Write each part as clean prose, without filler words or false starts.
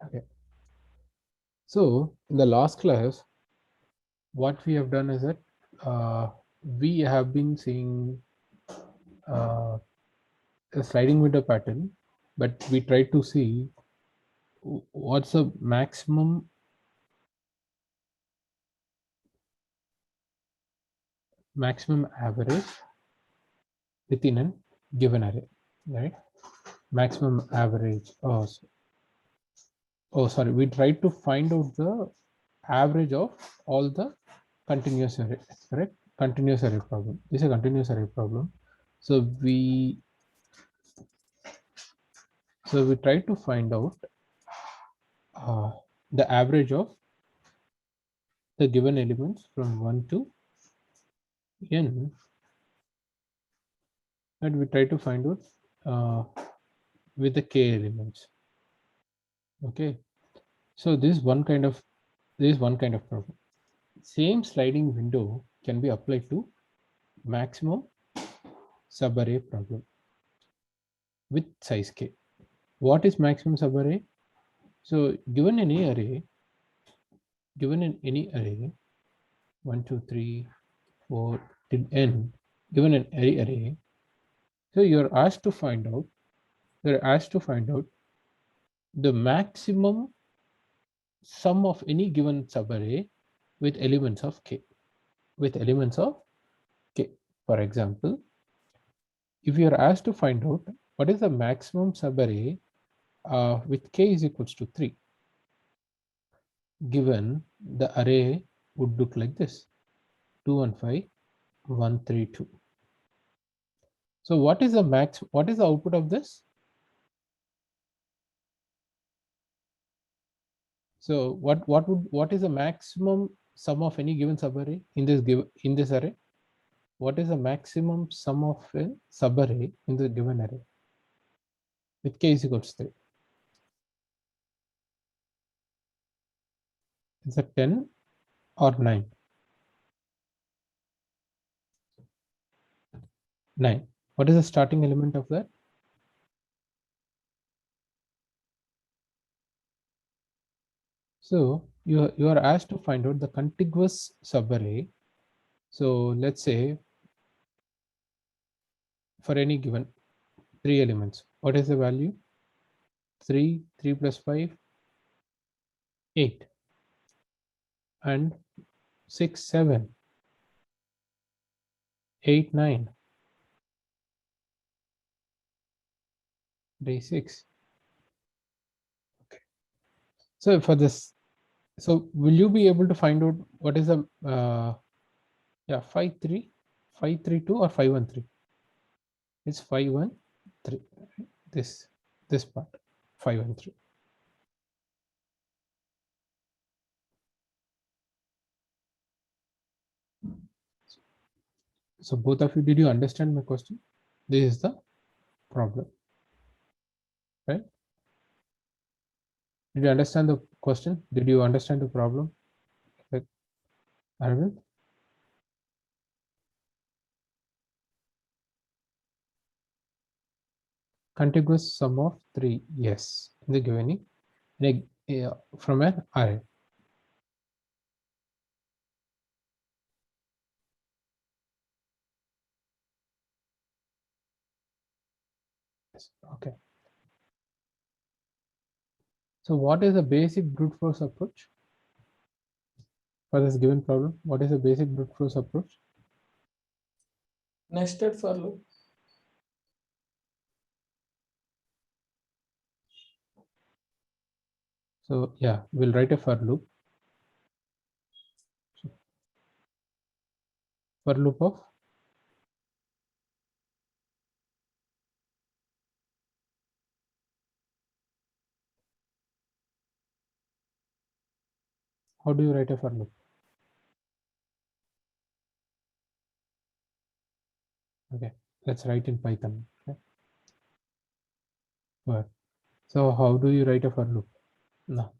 Okay. So in the last class, what we have done is that we have been seeing a sliding window pattern, but we try to see what's the maximum average within a given array, right? Maximum average. Sorry. We try to find out the average of all the continuous array, correct? Continuous array problem. This is a continuous array problem. So we try to find out uh, the average of the given elements from 1 to n, and we try to find out uh, with the k elements. Okay, so this is one kind of problem. Same sliding window can be applied to maximum subarray problem with size k. What is maximum subarray? So given in any array 1 2 3 4 till n, given an array, so you're asked to find out the maximum sum of any given subarray with elements of k. For example, if you are asked to find out what is the maximum subarray with k is equals to 3, given the array would look like this: 215 132. So what is the output of this? So what is the maximum sum of any given subarray in this array? What is the maximum sum of a subarray in the given array with k is equals to 3? Is it 10 or 9? 9. What is the starting element of that? So you are asked to find out the contiguous subarray. So let's say for any given 3 elements, what is the value? 3 plus 5, 8, and 6 7, 8 9, day 6. So for this, so will you be able to find out what is the 5 3, 5 3 2 or 5 1 3? It's 5 1 3. This part, 5 1 3. So both of you, did you understand my question? This is the problem, right? Did you understand the question? Did you understand the problem? Like, Arvind? Contiguous sum of 3, yes, in the given from an array. Yes. Okay. So what is the basic brute force approach for this given problem? What is the basic brute force approach? Nested for loop. So yeah, we'll write a for loop. So, for loop of how do you write a for loop? Okay, let's write in Python. Okay. Well, so how do you write a for loop? No.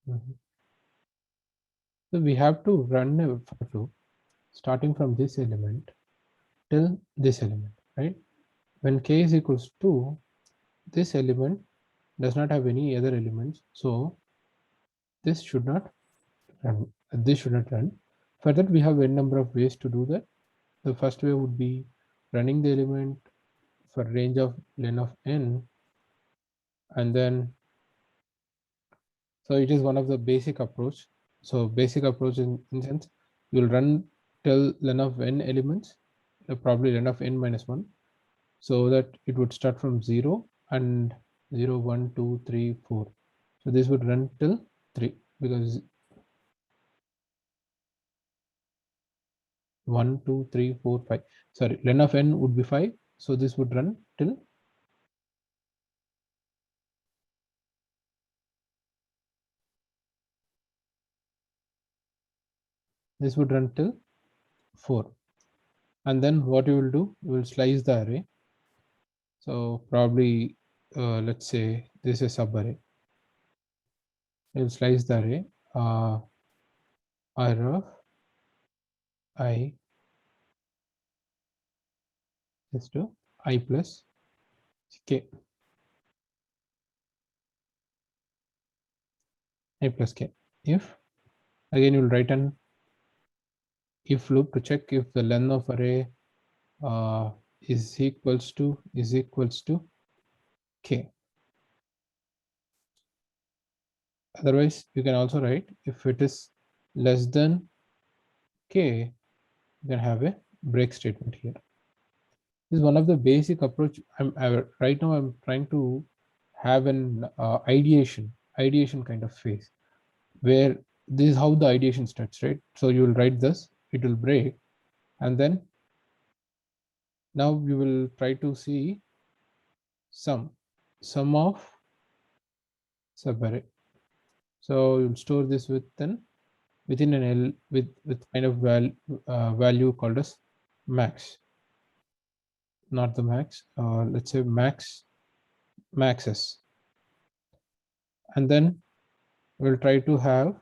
So we have to run a for loop starting from this element till this element, right? When k is equals to, this element does not have any other elements, so this should not run. This should not run. For that, we have n number of ways to do that. The first way would be running the element for range of len of n, and then so it is one of the basic approach. So basic approach in sense you'll run till len of n elements, probably len of n minus 1, so that it would start from 0 and 0 1 2 3 4. So this would run till 3 because 1 2 3 4 5, sorry, len of n would be 5, so this would run till this would run till 4. And then what you will do, you will slice the array. So probably let's say this is subarray. You'll slice the array r of I is to I plus k, I plus k. If again you'll write an if loop to check if the length of array is equals to k. Otherwise, you can also write if it is less than k, you can have a break statement here. This is one of the basic approach. Right now I'm trying to have an ideation kind of phase where this is how the ideation starts, right? So you will write this, it will break, and then now we will try to see sum of subarray. So you'll store this within an L with kind of value called as max, not the max. Let's say maxes, and then we'll try to have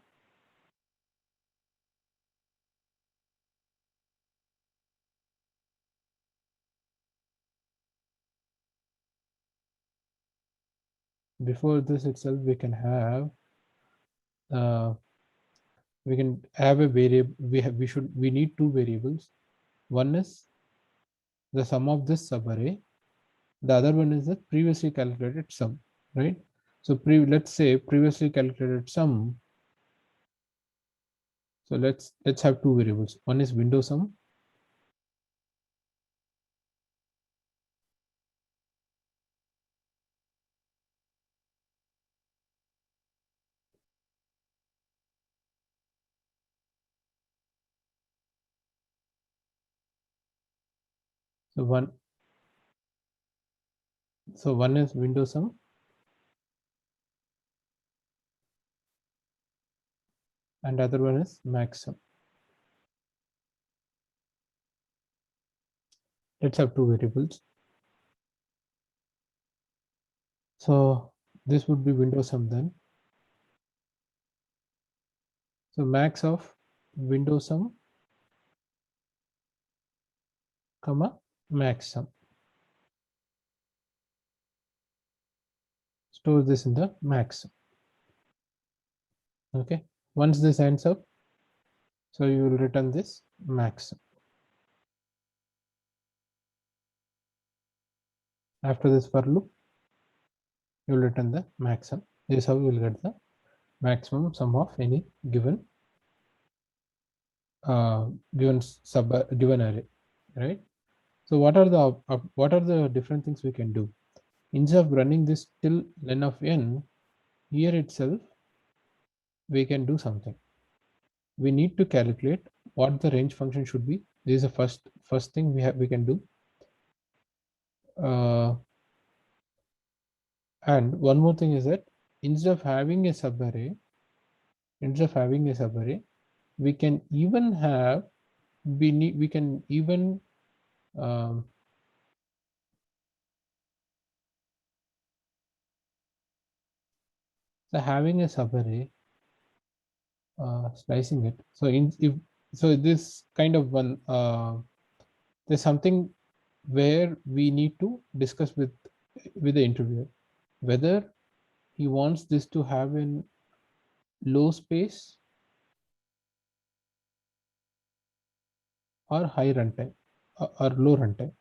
before this itself we can have uh, a variable. We need two variables. One is the sum of this subarray, the other one is the previously calculated sum, right? So let's say previously calculated sum. So let's have two variables. One is window sum, so one is window sum, and other one is max sum. Let's have two variables. So this would be window sum then. So max of window sum comma max sum. Store this in the max sum. Okay. Once this ends up, so you will return this max sum. After this for loop, you will return the max sum. This is how you will get the maximum sum of any given given array, right? So what are the different things we can do? Instead of running this till len of n, here itself we can do something. We need to calculate what the range function should be. This is the first thing we can do. And one more thing is that instead of having a subarray, we can even have we can even um, so having a subarray, slicing it. So this kind of one, there's something where we need to discuss with the interviewer whether he wants this to have in low space or high runtime, or low runtime.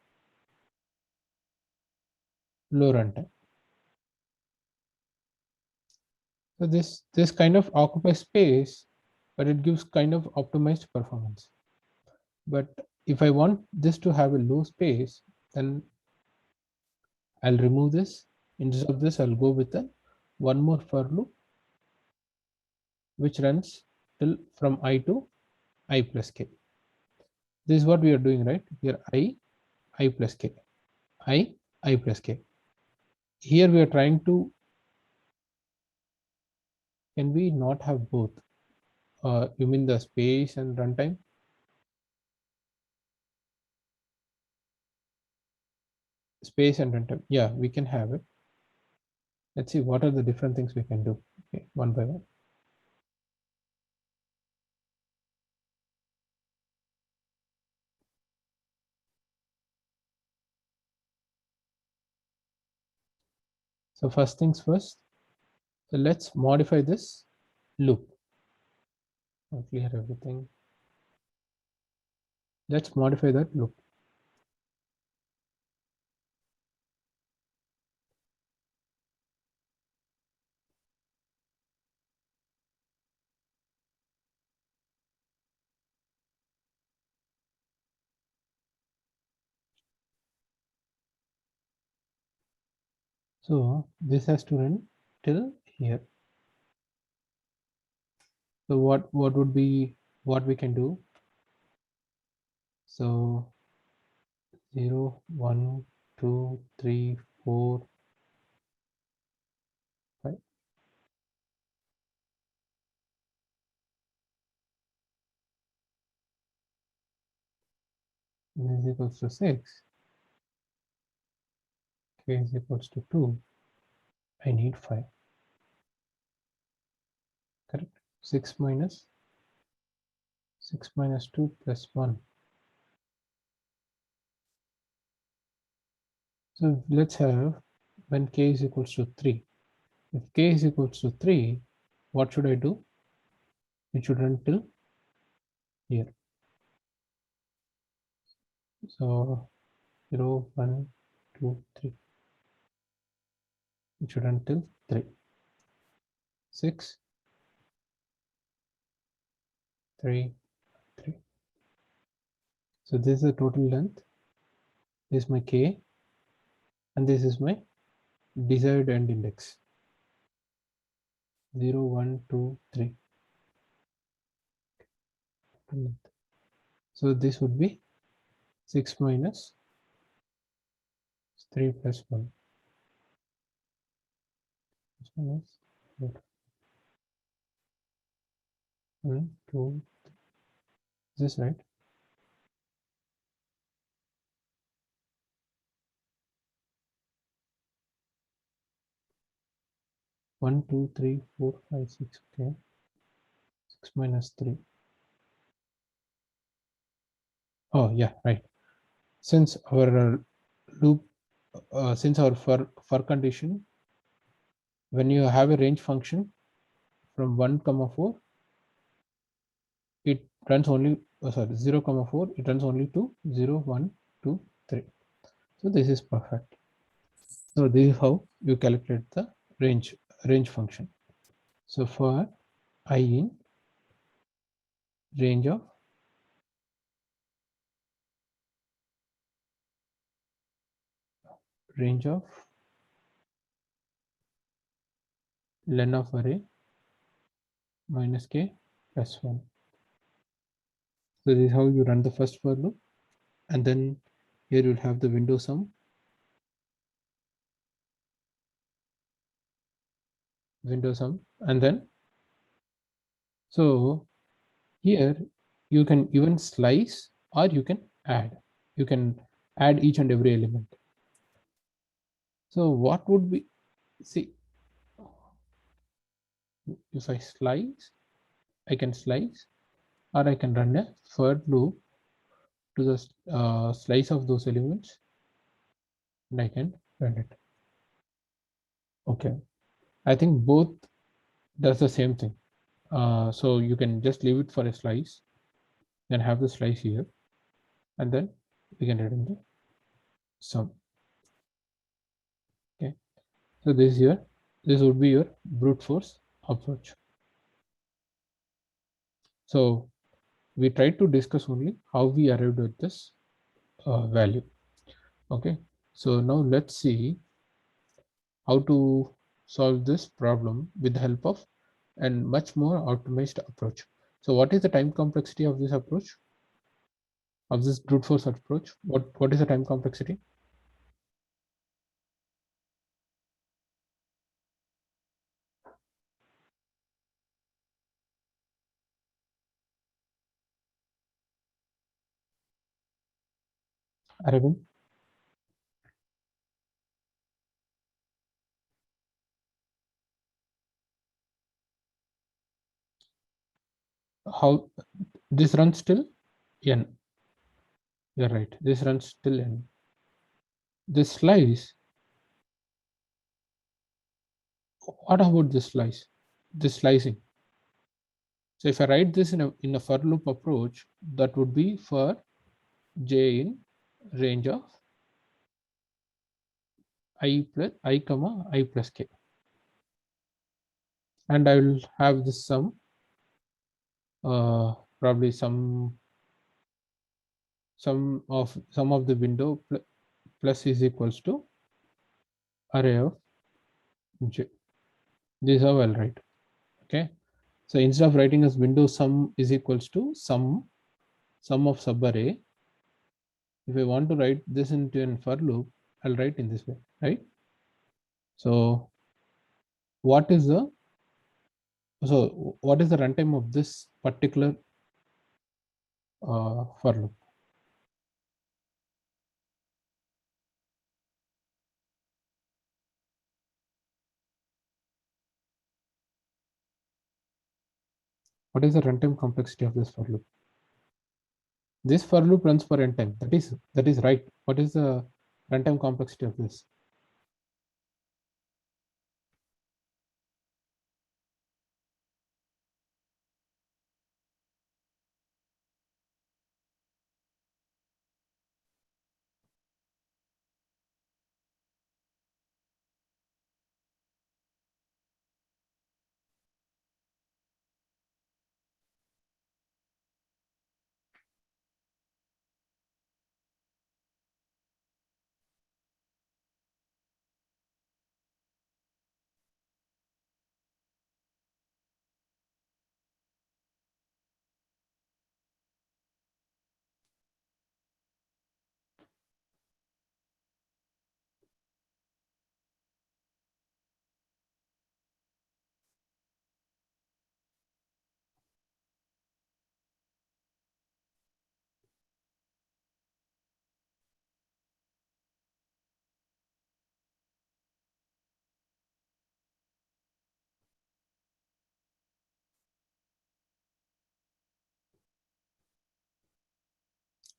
Low runtime. So this kind of occupies space, but it gives kind of optimized performance. But if I want this to have a low space, then I'll remove this. Instead of this, I'll go with a one more for loop, which runs till from I to I plus k. This is what we are doing, right? Here I plus k, I plus k. Here we are trying to, can we not have both? You mean the space and runtime? Space and runtime. Yeah, we can have it. Let's see what are the different things we can do. Okay, one by one. So first things first. So let's modify this loop. I'll clear everything. Let's modify that loop. So this has to run till here. So what would be what we can do? So 0, 1, 2, 3, 4, 5. This is equals to 6. K is equals to 2. I need 5. Correct. 6 minus 2 plus 1. So let's have when k is equals to 3. If k is equals to 3, what should I do? It should run till here. So 0, 1, 2, 3. It should run till 3. 6, 3, 3. So this is the total length. This is my k, and this is my desired end index. 0, 1, 2, 3. So this would be 6 minus 3 plus 1. 6 minus 4, 1, 2. Is this right? One, two, three, four, five, six. Okay. 6 minus 3. Oh, yeah, right. Since our loop, since our for condition, when you have a range function from 1 comma 4, it runs only, 0 comma 4, it runs only to 0, 1, 2, 3. So this is perfect. So this is how you calculate the range function. So for I in range of len of array minus k plus 1. So this is how you run the first for loop, and then here you'll have the window sum, and then so here you can even slice or you can add. You can add each and every element. So what would be, see, if I slice, I can slice, or I can run a for loop to the slice of those elements, and I can run it. Okay, I think both does the same thing. So you can just leave it for a slice, then have the slice here, and then we can return the sum. Okay, so this here, this would be your brute force approach. So we tried to discuss only how we arrived at this value. Okay, so now let's see how to solve this problem with the help of a much more optimized approach. So what is the time complexity of this approach, of this brute force approach? What is the time complexity? Aravind? How this runs till n? You're right, this runs till n. This slice, what about this slice, this slicing? So if I write this in a for loop approach, that would be for j in range of I comma I plus k, and I will have this sum, probably sum of the window plus is equals to array of j. This is how I'll write. Okay, so instead of writing as window sum is equals to sum of subarray, if I want to write this into a for loop, I'll write in this way, right? So what is the runtime of this particular for loop? What is the runtime complexity of this for loop? This for loop runs for n time. That is right. What is the runtime complexity of this?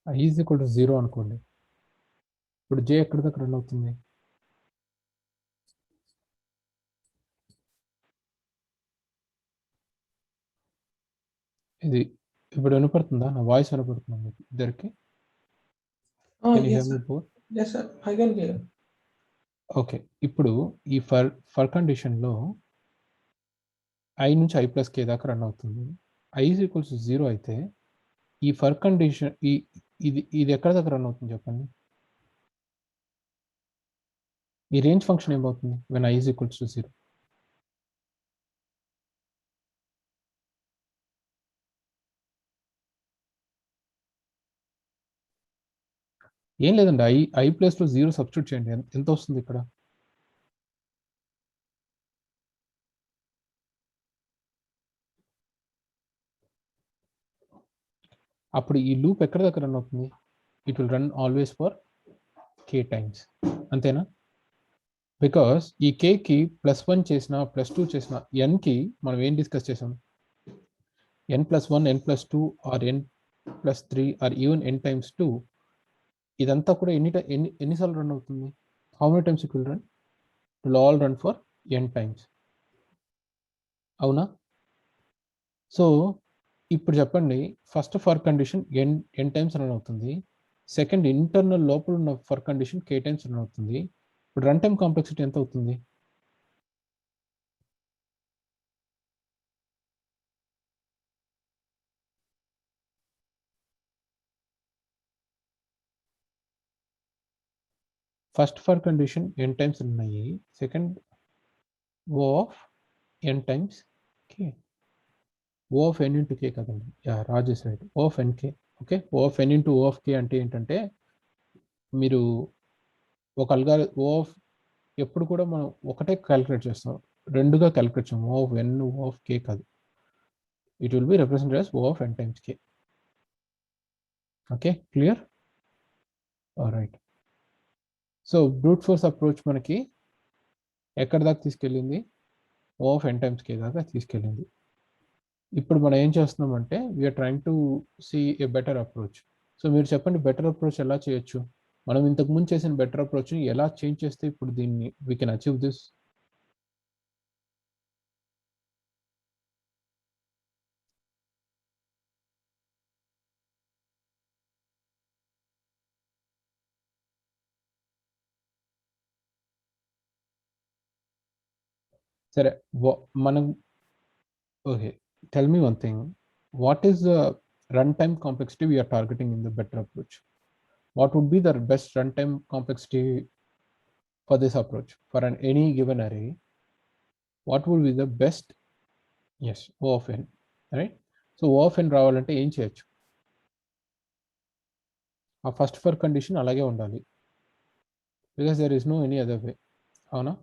I is equal to 0 అనుకోండి, ఇప్పుడు j ఎక్కడ దాకా run అవుతుంది? ఇది ఇప్పుడు వినపడుతుందా? నా voice వినపడుతుందా మీకు ఇద్దరికి? Can you here me both? Yes, sir. I can hear. Okay, ఇప్పుడు ఈ ఫర్ కండిషన్లో ఐ నుంచి ఐ ప్లస్ కే దాకా రన్ అవుతుంది. ఐ ఈజ్ ఈక్వల్స్ టు 0 అయితే ఈ ఫర్ కండిషన్ ఇది ఎక్కడ దాకా రన్ అవుతుంది చెప్పండి? ఈ రేంజ్ ఫంక్షన్ ఏమవుతుంది when I is equals to 0? ఏం లేదండి, ఐ ప్లస్ లో 0 సబ్స్టిట్యూట్ చేయండి, ఎంత వస్తుంది ఇక్కడ? అప్పుడు ఈ లూప్ ఎక్కడ దగ్గర రన్ అవుతుంది? It will run always for k times, అంతేనా? బికాస్ ఈ k కి +1 చేసిన +2 చేసిన n కి మనం ఏం డిస్కస్ చేసాం? n+1, n+2 or n+3 or even n times 2, ఇదంతా కూడా ఎన్నిసార్లు రన్ అవుతుంది? How many times it will run? It will all run for n times. అవునా? సో ఇప్పుడు చెప్పండి, first for condition n times run అవుతుంది. సెకండ్ ఇంటర్నల్ లోపల ఉన్న for condition k times run అవుతుంది. ఇప్పుడు రన్ టైమ్ కాంప్లెక్సిటీ ఎంత అవుతుంది? First for condition n times run అయ్యి, second O of n times k. O of n into k కదండి. Yeah, Rajesh right. O of nk. Okay, O of n into O of k అంటే ఏంటంటే, మీరు ఒక O of ఎప్పుడు కూడా మనం ఒకటే క్యాలిక్యులేట్ చేస్తాం, రెండుగా క్యాలిక్యులేట్ చేస్తాం. O of n, O of k కాదు. It will be represented as O of n times k. Okay, clear? Right. So brute force approach మనకి ఎక్కడి దాకా తీసుకెళ్ళింది? O of n times k దాకా తీసుకెళ్ళింది. ఇప్పుడు మనం ఏం చేస్తున్నామంటే, we are trying to see a better approach. So మీరు చెప్పండి, బెటర్ అప్రోచ్ ఎలా చేయొచ్చు? మనం ఇంతకు ముందు చేసిన బెటర్ అప్రోచ్ని ఎలా చేంజ్ చేస్తే ఇప్పుడు దీన్ని వీ కెన్ అచీవ్ దిస్? సరే, మనం okay, tell me one thing. What is the run time complexity we are targeting in the better approach? What would be the best run time complexity for this approach for any given array? What would be the best? Yes, O of n, right? So O of n రావాలంటే ఏం చేయొచ్చు? ఆ first for condition అలాగే ఉండాలి, because there is no any other way. అవునా?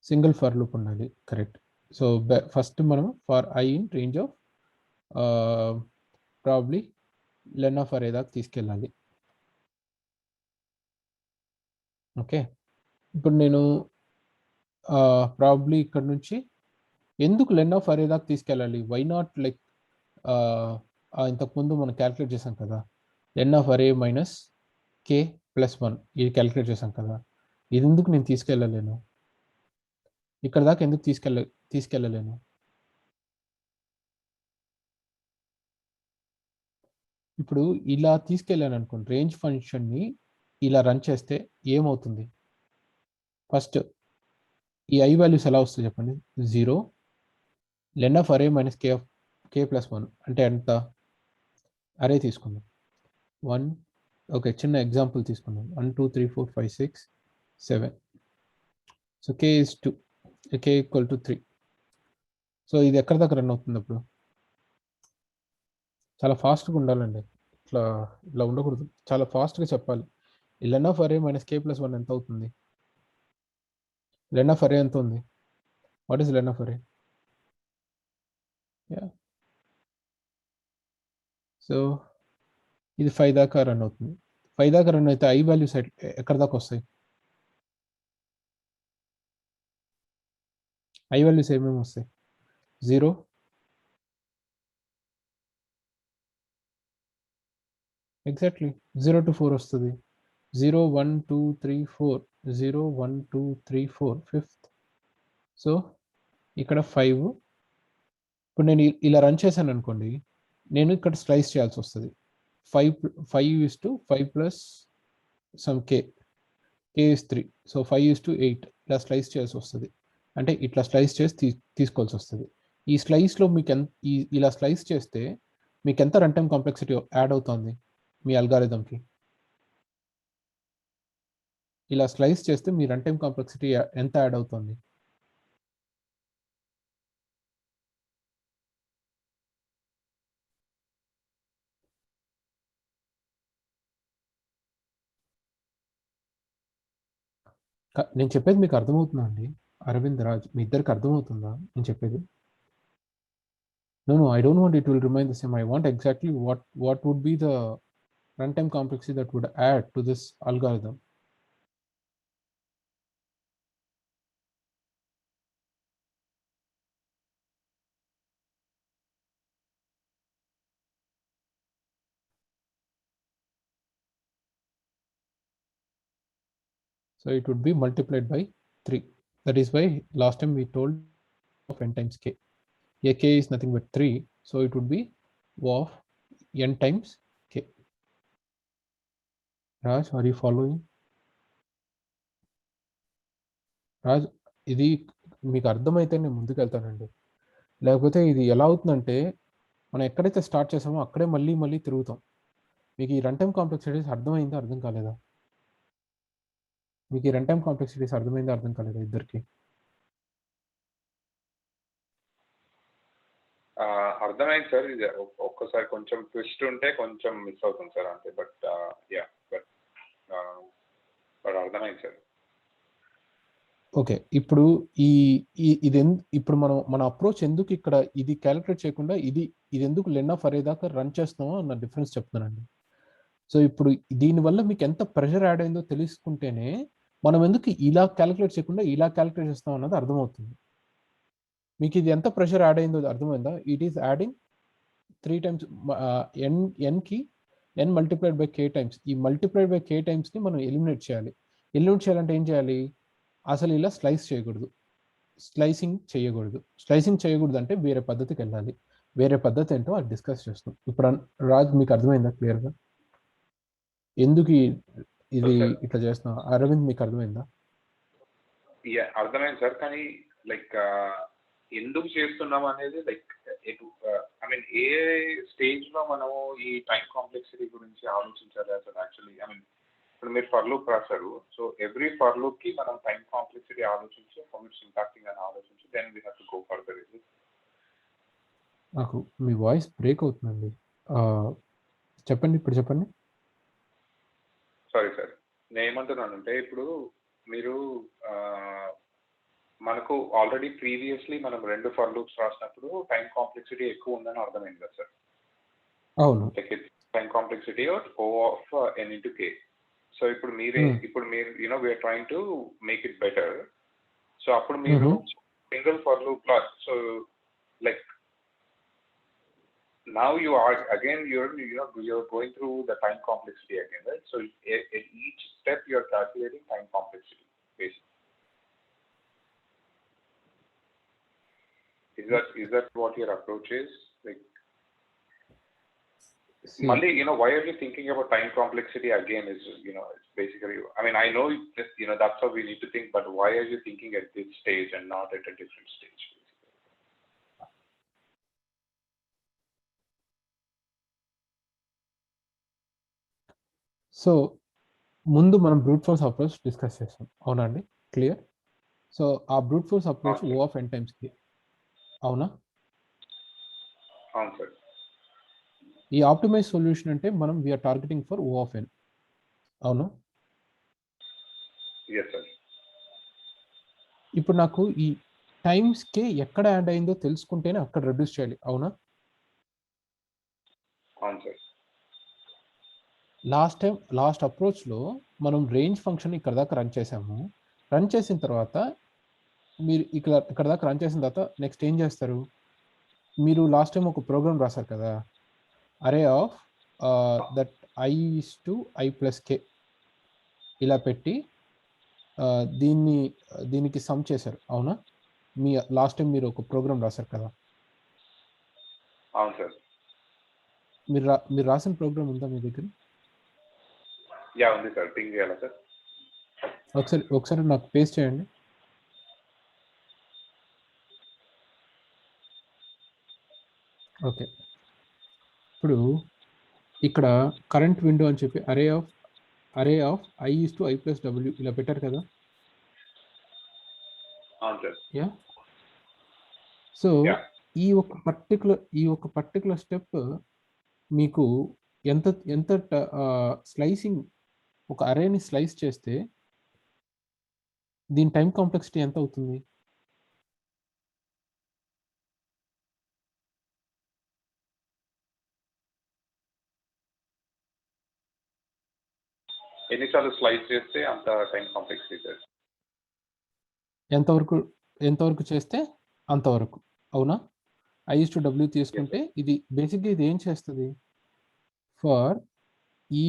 Single for loop ఉండాలి, correct. So first మనం for I in range of probably len of array దాకా తీసుకెళ్ళాలి. ఓకే, ఇప్పుడు నేను ప్రాబ్లీ ఇక్కడ నుంచి ఎందుకు లెన్ ఆఫ్ అరే దాకా తీసుకెళ్ళాలి? వై నాట్ లైక్ ఇంతకుముందు మనం క్యాలిక్యులేట్ చేసాం కదా, లెన్ ఆఫ్ అరే మైనస్ k+1, ఇది క్యాలిక్యులేట్ చేసాం కదా, ఇది ఎందుకు నేను తీసుకెళ్ళలేను? ఇక్కడ దాకా ఎందుకు తీసుకెళ్ళలేను? ఇప్పుడు ఇలా తీసుకెళ్ళాను అనుకోండి, రేంజ్ ఫంక్షన్ని ఇలా రన్ చేస్తే ఏమవుతుంది? ఫస్ట్ ఈ ఐ వాల్యూస్ ఎలా వస్తాయి చెప్పండి? 0, లెన్ ఆఫ్ అరే మైనస్ k+1 అంటే ఎంత? అరే తీసుకుందాం 1. ఓకే, చిన్న ఎగ్జాంపుల్ తీసుకుందాం. 1 2 3 4 5 6 7. So k is 2, k equal to 3. So ఇది ఎక్కడి దాకా రన్ అవుతుంది? అప్పుడు చాలా ఫాస్ట్గా ఉండాలండి, ఇట్లా ఇలా ఉండకూడదు, చాలా ఫాస్ట్గా చెప్పాలి. లెన్ ఆఫ్ అరే మైనస్ k+1 ఎంత అవుతుంది? లెన్ ఆఫ్ అరే ఎంత ఉంది? వాట్ ఈస్ లెన్ ఆఫ్ అరే? యా, సో ఇది 5 దాకా రన్ అవుతుంది. 5 దాకా రన్ అయితే ఐ వాల్యూస్ ఎక్కడి దాకా వస్తాయి? ఐ వాల్యూస్ ఏమేమి వస్తాయి? 0, ఎగ్జాక్ట్లీ 0 to 4 వస్తుంది. 0 1 2 3 4, 0 1 2 3 4, ఫిఫ్త్. సో ఇక్కడ 5. ఇప్పుడు నేను ఇలా రన్ చేశాను అనుకోండి, నేను ఇక్కడ స్లైస్ చేయాల్సి వస్తుంది. 5 plus some k is 3, so 5:8 ఇలా స్లైస్ చేయాల్సి వస్తుంది. అంటే ఇట్లా స్లైస్ చేసి తీసుకోవాల్సి వస్తుంది. ఈ స్లైస్లో మీకు ఇలా స్లైస్ చేస్తే మీకు ఎంత రన్ టైమ్ కాంప్లెక్సిటీ యాడ్ అవుతుంది మీ అల్గారిథంకి? ఇలా స్లైస్ చేస్తే మీ రన్ టైమ్ కాంప్లెక్సిటీ ఎంత యాడ్ అవుతుంది? నేను చెప్పేది మీకు అర్థమవుతుందా అండి? అరవింద్ రాజ్, మీ ఇద్దరికి అర్థమవుతుందా నేను చెప్పేది? No, I don't want it will remain the same. I want exactly what would be the runtime complexity that would add to this algorithm. So it would be multiplied by 3. That is why last time we told of n times k. Here k is nothing but 3. So it would be O of n times k. Raj, are you following? Raj, ఇది మీకు అర్థమైతే నేను ముందుకు వెళ్తానండి. లేకపోతే ఇది ఎలా అవుతుందంటే మనం ఎక్కడైతే స్టార్ట్ చేసామో అక్కడే మళ్ళీ మళ్ళీ తిరుగుతాం. మీకు ఈ రన్ టైమ్ కాంప్లెక్సిటీస్ అర్థమైందా, అర్థం కాలేదా? మీకు ఈ రన్ టైమ్ కాంప్లెక్సిటీస్ అర్థమైందా, అర్థం కాలేదా ఇద్దరికి? అర్థమైంది సార్. ఇది ఒక్కసారి కొంచెం ట్విస్ట్ ఉంటే కొంచెం మిస్ అవుతుంది సార్ అంతే. బట్ అర్థమైంది సార్. ఓకే, ఇప్పుడు ఇప్పుడు మన అప్రోచ్ ఎందుకు ఇక్కడ ఇది క్యాలిక్యులేట్ చేయకుండా ఇది ఎందుకు లెన్ ఆఫ్ అరే దాకా రన్ చేస్తున్నామో అన్న డిఫరెన్స్ చెప్తున్నానండి. సో ఇప్పుడు దీనివల్ల మీకు ఎంత ప్రెషర్ యాడ్ అయిందో తెలుసుకుంటేనే మనం ఎందుకు ఇలా క్యాలిక్యులేట్ చేయకుండా ఇలా క్యాలిక్యులేట్ చేస్తాం అన్నది అర్థమవుతుంది. మీకు ఇది ఎంత ప్రెషర్ యాడ్ అయిందో అర్థమైందా? It is adding 3 times ఎన్కి n multiplied by k times. ఈ మల్టిప్లైడ్ బై k టైమ్స్ని మనం ఎలిమినేట్ చేయాలి. ఎలిమినేట్ చేయాలంటే ఏం చేయాలి? అసలు ఇలా స్లైస్ చేయకూడదు, స్లైసింగ్ చేయకూడదు అంటే వేరే పద్ధతికి వెళ్ళాలి. వేరే పద్ధతి ఏంటో అది డిస్కస్ చేస్తాం. ఇప్పుడు రాజ్, మీకు అర్థమైందా క్లియర్గా ఎందుకు ఇది ఇట్లా చేస్తున్నాం? అరవింద్, మీకు అర్థమైందా? అర్థమైంది సార్. కానీ లైక్ ఎందుకు చేస్తున్నాం అనేది like I mean A stage లో మనము ఈ టైం కాంప్లెక్సిటీ గురించి ఆలోచించాలి అసలు యాక్చువల్లీ? ఐ మీన్ ఇప్పుడు మీరు ఫర్ లూప్ రాశారు. సో ఎవ్రీ ఫర్ లూప్ కి మనం టైం కాంప్లెక్సిటీ ఆలోచించి హౌ ఇట్స్ ఇంపాక్టింగ్ అని ఆలోచించి then we have to go further. నాకు మీ వాయిస్ బ్రేక్ అవుతుందండి. చెప్పండి, ఇప్పుడు చెప్పండి. సారీ సార్, నేను ఏమంటున్నానంటే ఇప్పుడు మీరు మనకు ఆల్రెడీ ప్రీవియస్లీ మనం 2 ఫర్ లూప్స్ రాసినప్పుడు టైం కాంప్లెక్సిటీ ఎక్కువ ఉందని అర్థమైంది కదా సార్? అవును. Time complexity O of n into k. So ఇప్పుడు మీరు you know we are trying to make it better. So అప్పుడు మీరు సింగిల్ ఫర్ లూప్ లా, so like now you are again you're going through the time complexity again, right? So at each step you're calculating time complexity basically. Is that what your approach is? Like, Mali, why are you thinking about time complexity again? Is it's basically, I mean, I know just that's how we need to think, but why are you thinking at this stage and not at a different stage? So ముందు మనం brute force approach discuss చేస్తాం, అవునండి? Clear? So ఆ brute force approach O of n times k, అవునా? అవును sir. ఈ optimise solution అంటే మనం we are targeting for O of n, అవును? yes sir. ఇప్పుడు నాకు ఈ టైమ్స్ కే ఎక్కడ యాడ్ అయిందో తెలుసుకుంటేనే అక్కడ రెడ్యూస్ చేయాలి, అవునా? అవును సార్. లాస్ట్ అప్రోచ్లో మనం రేంజ్ ఫంక్షన్ ఇక్కడ దాకా రన్ చేసాము. రన్ చేసిన తర్వాత మీరు ఇక్కడ దాకా రన్ చేసిన తర్వాత నెక్స్ట్ ఏం చేస్తారు? మీరు లాస్ట్ టైం ఒక ప్రోగ్రామ్ రాశారు కదా, అరే of that i plus k ఇలా పెట్టి దీనికి సమ్ చేశారు, అవునా? లాస్ట్ టైం మీరు ఒక ప్రోగ్రామ్ రాశారు కదా. అవును సార్. మీరు రాసిన ప్రోగ్రామ్ ఉందా మీ దగ్గర? ఉంది సార్. పింగ్ చేయాలా సార్? ఒకసారి నాకు పేస్ట్ చేయండి. ఓకే, ఇప్పుడు ఇక్కడ కరెంట్ విండో అని చెప్పి అరే ఆఫ్ i plus w ఇలా పెట్టారు కదా. యా. సో ఈ ఒక పర్టికులర్ స్టెప్ మీకు ఎంత స్లైసింగ్, ఒక అరేని స్లైస్ చేస్తే దీని టైం కాంప్లెక్సిటీ ఎంత అవుతుంది? ఎన్నిసార్లు స్లైస్ చేస్తే అంత టైం కాంప్లెక్సిటీ? ఎంతవరకు చేస్తే అంతవరకు, అవునా? i to w తీసుకుంటే ఇది బేసిక్గా ఇది ఏం చేస్తుంది? ఫర్ ఈ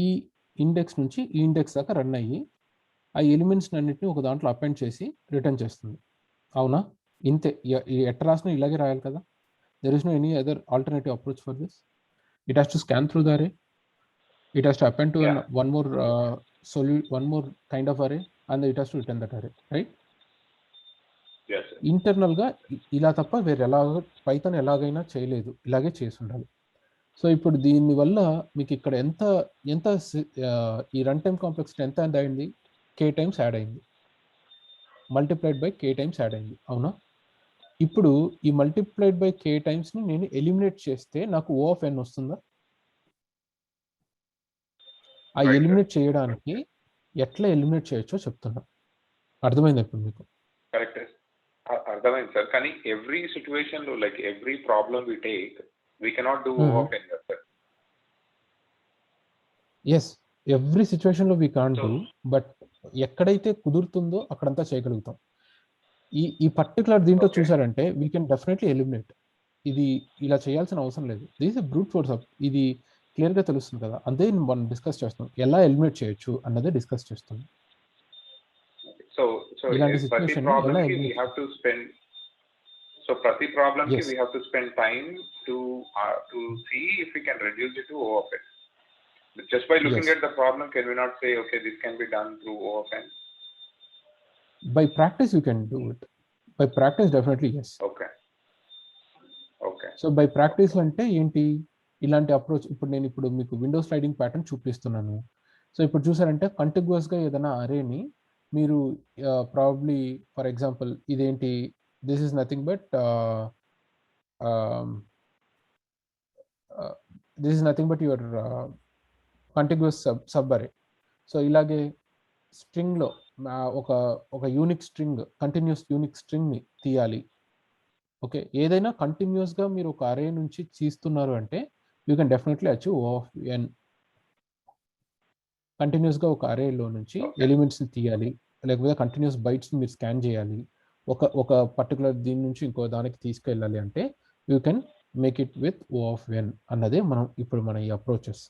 ఇండెక్స్ నుంచి ఈ ఇండెక్స్ దాకా రన్ అయ్యి ఆ ఎలిమెంట్స్ అన్నిటిని ఒక దాంట్లో అపెండ్ చేసి రిటర్న్ చేస్తుంది. అవునా? ఇంతే, ఎట్లా రాసినా ఇలాగే రాయాలి కదా. There is no any other alternative approach for this. It has to scan through the array, it has to append to Yeah. one more one more kind of array, and it has to return that array, right? Yes, sir. Internal గా ఇలా తప్ప వేరే ఎలాగ Python ఎలాగైనా చేయలేదు, ఇలాగే చేసి ఉండాలి. సో ఇప్పుడు దీనివల్ల మీకు ఇక్కడ ఎంత ఎంత ఈ రన్ టైమ్ కాంప్లెక్సిటీ ఎంత అయింది? k టైమ్స్ యాడ్ అయింది, multiplied by k times add అయింది. అవునా? ఇప్పుడు ఈ మల్టిప్లైడ్ బై k టైమ్స్ ని నేను ఎలిమినేట్ చేస్తే నాకు O of n వస్తుందా? ఆ Right, ఎలిమినేట్ చేయడానికి ఎట్లా ఎలిమినేట్ చేయొచ్చో చెప్తున్నా. అర్థమైంది ఇప్పుడు మీకు? కరెక్ట్, అర్థమైంది సార్. కానీ ఎవ్రీ సిచ్యువేషన్ లో, like every problem we take, we cannot do O of n, sir. Yes, every situation లో వీ కాంట్ డూ, బట్ ఎక్కడైతే కుదురుతుందో అక్కడంతా చేయగలుగుతాం. ఈ పర్టికులర్ దీంట్లో చూసారంటే వీ కెన్ డెఫినెట్లీ ఎలిమినేట్. ఇది ఇలా చేయాల్సిన అవసరం లేదు. This is brute force. ఇది క్లియర్ గా తెలుస్తుంది కదా, అదే మనం డిస్కస్ చేస్తాం. ఎలా ఎలిమినేట్ చేయొచ్చు అన్నదే డిస్కస్ చేస్తాం. సో ఇలాంటి ప్రతి సిచ్యువేషన్ ప్రాబ్లమ్ కి we have to spend, so ప్రతి ప్రాబ్లమ్ కి we have to spend time to see if we can reduce it to O of n. Just by looking at the problem, can we not say, okay, this can be done through O of n? By practice you can do it. By practice definitely yes. Okay. So by practice అంటే ఏంటి? ఇలాంటి approach ఇప్పుడు నేను మీకు window sliding pattern చూపిస్తున్నాను. So ఇప్పుడు చూసారంటే కంటిన్యూస్గా ఏదైనా అరేని మీరు ప్రాబబ్లీ ఫర్ ఎగ్జాంపుల్ ఇదేంటి, this is nothing but your continuous sub అరే. సో ఇలాగే స్ట్రింగ్లో ఒక యూనిక్ స్ట్రింగ్, కంటిన్యూస్ యూనిక్ స్ట్రింగ్ని తీయాలి. ఓకే, ఏదైనా కంటిన్యూస్గా మీరు ఒక అరే నుంచి తీస్తున్నారు అంటే you can definitely achieve O of n. కంటిన్యూస్గా ఒక అరేలో నుంచి ఎలిమెంట్స్ని తీయాలి, లేకపోతే కంటిన్యూస్ బైట్స్ని మీరు స్కాన్ చేయాలి, ఒక పర్టికులర్ దీని నుంచి ఇంకో దానికి తీసుకెళ్ళాలి అంటే you can make it with O of n అన్నదే ఇప్పుడు మన ఈ approaches.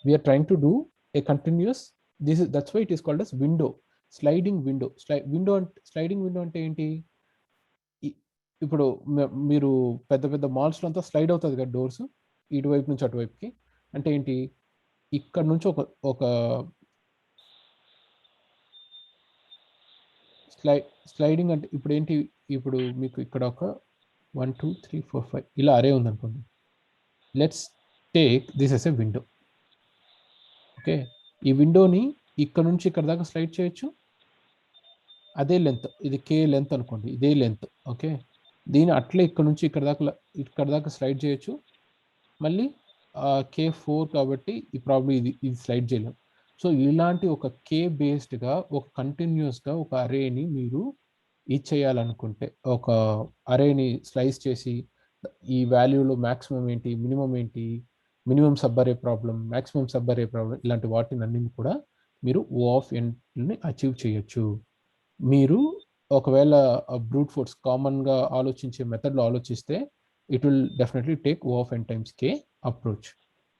We are trying to do a continuous, that's why it is called as window, sliding window. Sliding window అంటే ఏంటి? ఇప్పుడు మీరు పెద్ద పెద్ద మాల్స్లో అంతా స్లైడ్ అవుతుంది కదా డోర్స్, ఇటువైపు నుంచి అటువైపుకి. అంటే ఏంటి? ఇక్కడ నుంచి ఒక స్లైడింగ్ అంటే ఇప్పుడు ఏంటి? ఇప్పుడు మీకు ఇక్కడ ఒక 1 2 3 4 5 ఇలా అరే ఉందనుకోండి. Let's take this as a window. Okay, ఈ విండోని ఇక్కడ నుంచి ఇక్కడ దాకా స్లైడ్ చేయొచ్చు. అదే లెంత్, ఇది k లెంత్ అనుకోండి, ఇదే లెంత్. ఓకే, దీన్ని అట్లే ఇక్కడ నుంచి ఇక్కడ దాకా స్లైడ్ చేయొచ్చు. మళ్ళీ K4 కాబట్టి ప్రాబ్లమ్ ఇది స్లైడ్ చేయలేం. సో ఇలాంటి ఒక K బేస్డ్గా ఒక కంటిన్యూస్గా ఒక అరేని మీరు ఇచ్చేయాలనుకుంటే, ఒక అరేని స్లైస్ చేసి ఈ వాల్యూలో మ్యాక్సిమం ఏంటి, మినిమం ఏంటి, minimum sub array problem, maximum sub array problem, ఇలాంటి వాటిని అన్నింటిని కూడా మీరు O of n-ని అచీవ్ చేయొచ్చు. మీరు ఒకవేళ బ్రూట్ ఫోర్స్ కామన్గా ఆలోచించే మెథడ్లో ఆలోచిస్తే it will definitely take O of n times k approach.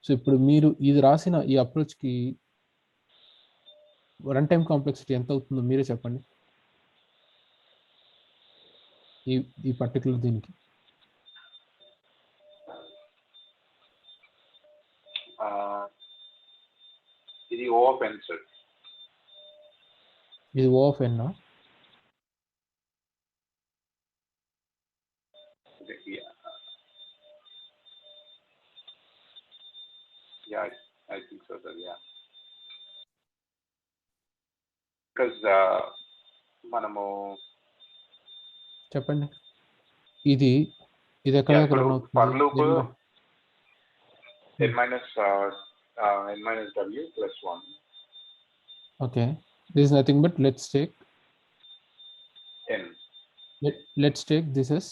So ఇప్పుడు మీరు ఇది రాసిన ఈ అప్రోచ్కి రన్ టైమ్ కాంప్లెక్సిటీ ఎంత అవుతుందో మీరే చెప్పండి ఈ పర్టికులర్ దీనికి. ఇది O of n, సార్. ఇది O of n? Yeah, I think so, sir. Yeah. Because మనము చెప్పండి, ఇది ఎక్కడ రన్ అవుతుంది? For loop n minus w plus 1. Okay, this is nothing but let's take n. Let's take this as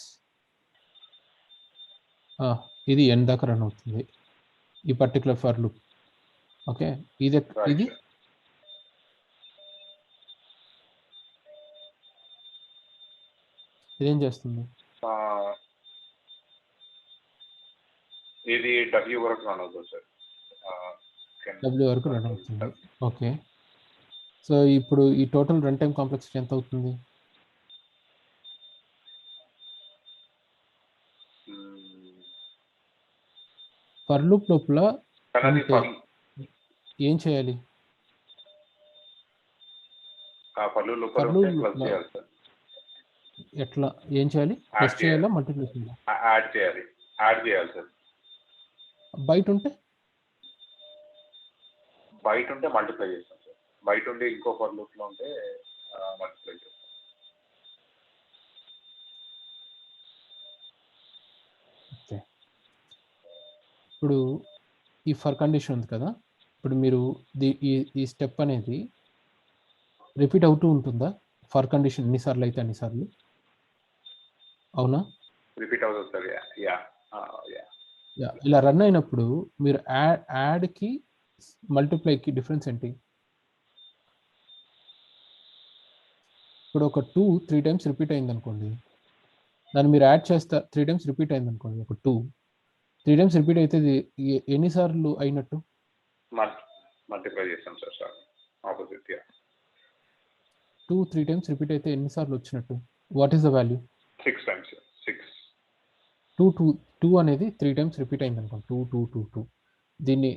ఇది n దాకా run అవుతుంది ఈ particular for loop. Okay, ఇది ఇదేం చేస్తుంది? ఇది w వరకు రన్ అవుతుంది సార్. w వరకు రన్ అవుతుంది. ఓకే, సో ఇప్పుడు ఈ టోటల్ రన్ టైమ్ కాంప్లెక్సిటీ ఎంత అవుతుంది? ఫర్ లూప్ లోపల ఉంటే ఏం చేయాలి? ఎట్లా ఏం చేయాలి? ప్లస్ చేయాలా మల్టిప్లికేషన్? యాడ్ చేయాలి సార్. బయట ఉంటే మల్టిప్లై చేస్తాం సార్. బయట ఉంటే ఇంకో ఫర్ లూప్ లో ఉంటే మల్టిప్లై చేస్తాం. ఓకే, ఇప్పుడు ఈ ఫర్ కండిషన్ ఉంది కదా, ఇప్పుడు మీరు ఈ స్టెప్ అనేది రిపీట్ అవుతూ ఉంటుందా? ఫర్ కండిషన్ ఎన్నిసార్లు అయితే అన్నిసార్లు, అవునా? రిపీట్ అవుతుంది సార్. ఇలా రన్ అయినప్పుడు మీరు యాడ్కి మల్టిప్లైకి డిఫరెన్స్ ఏంటి? ఇప్పుడు ఒక 2 3 టైమ్స్ రిపీట్ అయింది అనుకోండి, దాన్ని మీరు యాడ్ చేస్తా 3 టైమ్స్ రిపీట్ అయింది అనుకోండి, ఒక 2 3 టైమ్స్ రిపీట్ అయితే ఎన్నిసార్లు అయినట్టు? మల్టిప్లై చేస్తాం సార్. ఆపోజిట్ 2 3 టైమ్స్ రిపీట్ అయితే ఎన్నిసార్లు వచ్చినట్టు? What is the value? 6 times. 2 అనేది 3 టైమ్స్ రిపీట్ అయింది అనుకోండి, 2 2 2 2 దీన్ని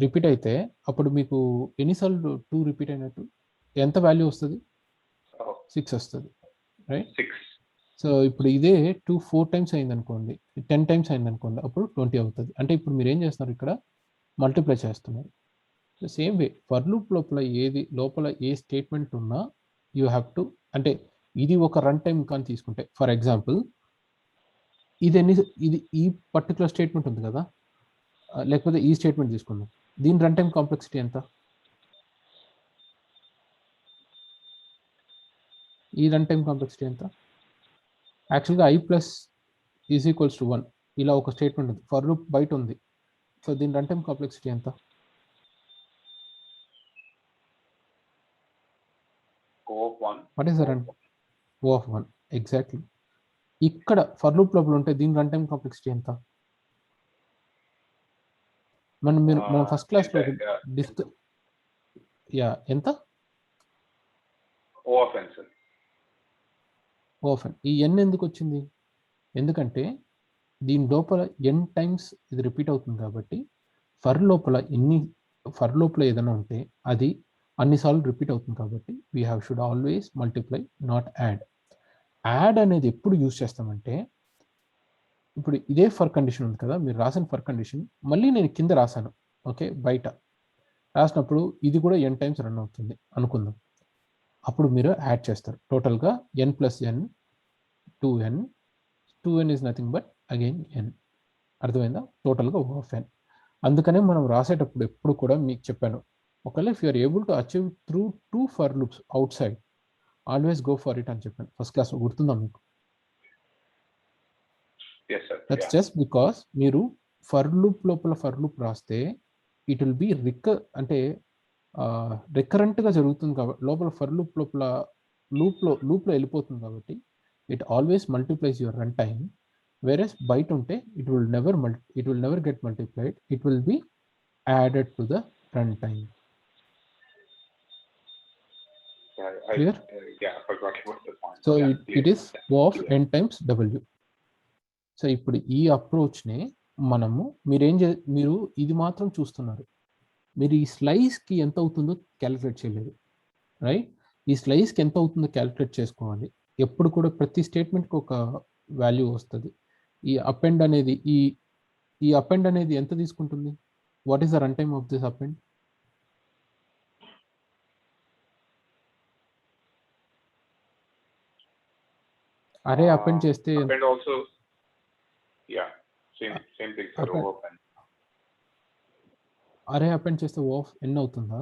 రిపీట్ అయితే అప్పుడు మీకు ఎన్నిసార్లు 2 రిపీట్ అయినట్టు? ఎంత వాల్యూ వస్తుంది? 6 వస్తుంది, రైట్? 6. సో ఇప్పుడు ఇదే 2 4 టైమ్స్ అయింది అనుకోండి, 10 టైమ్స్ అయింది అనుకోండి, అప్పుడు 20 అవుతుంది. అంటే ఇప్పుడు మీరు ఏం చేస్తున్నారు? ఇక్కడ మల్టిప్లై చేస్తున్నారు. సేమ్ వే ఫర్ లూప్ లోపల ఏ స్టేట్మెంట్ ఉన్నా యూ హ్యావ్ టు, అంటే ఇది ఒక రన్ టైం కానీ తీసుకుంటే, ఫర్ ఎగ్జాంపుల్ ఇది ఈ పర్టికులర్ స్టేట్మెంట్ ఉంది కదా, లేకపోతే ఈ స్టేట్మెంట్ తీసుకుందాం, దీని రన్ టైం కాంప్లెక్సిటీ ఎంత? ఈ రన్ టైం కాంప్లెక్సిటీ ఎంత? యాక్చువల్గా i plus is equals to 1 ఇలా ఒక స్టేట్మెంట్ ఉంది, ఫర్ లూప్ బయట ఉంది. సో దీని రన్ టైం కాంప్లెక్సిటీ ఎంత? What is the run O of 1? Exactly. ఇక్కడ ఫర్ లూప్ లోపల ఉంటే దీని రన్ టైం కాంప్లెక్సిటీ ఎంత? మనం ఫస్ట్ క్లాస్లో ఎంత? O of n. ఈ n ఎందుకు వచ్చింది? ఎందుకంటే దీని లోపల n టైమ్స్ ఇది రిపీట్ అవుతుంది కాబట్టి ఫర్ లోపల ఏదైనా ఉంటే అది అన్నిసార్లు రిపీట్ అవుతుంది కాబట్టి we should always multiply, not add. Add అనేది ఎప్పుడు యూజ్ చేస్తామంటే, ఇప్పుడు ఇదే ఫర్ కండిషన్ ఉంది కదా, మీరు రాసిన ఫర్ కండిషన్ మళ్ళీ నేను కింద రాశాను, ఓకే, బయట రాసినప్పుడు ఇది కూడా n టైమ్స్ రన్ అవుతుంది అనుకుందాం. అప్పుడు మీరు యాడ్ చేస్తారు, టోటల్గా n plus n 2n is nothing but again n. అర్థమైందా? టోటల్గా O of n. అందుకనే మనం రాసేటప్పుడు ఎప్పుడు కూడా మీకు చెప్పాను, ఒకవేళ if you're able to achieve through 2 for loops outside, always go for it అని చెప్పాను ఫస్ట్ క్లాస్లో, గుర్తుందా మీకు? దట్స్ జస్ట్ బికాస్ మీరు ఫర్ లూప్ లోపల ఫర్ లూప్ రాస్తే ఇట్ విల్ బి రికరెంట్గా జరుగుతుంది కాబట్టి, లోపల ఫర్ లూప్లో వెళ్ళిపోతుంది కాబట్టి it always multiplies your run time. whereas బయట ఉంటే it will never get multiplied, it will be added to the runtime. Clear? I forgot about the point. So it is O of n times w. So ఇప్పుడు ఈ అప్రోచ్ని మనము మీరు ఇది మాత్రం చూస్తున్నారు, మీరు ఈ స్లైస్కి ఎంత అవుతుందో క్యాలిక్యులేట్ చేయలేదు, రైట్? ఈ స్లైస్కి ఎంత అవుతుందో క్యాలిక్యులేట్ చేసుకోవాలి. ఎప్పుడు కూడా ప్రతి స్టేట్మెంట్కి ఒక వాల్యూ వస్తుంది. ఈ అపెండ్ అనేది ఎంత తీసుకుంటుంది? What is the run time of this append? అరే అపెండ్ చేస్తే అరే అపెండ్ చేస్తే O of n అవుతుందా?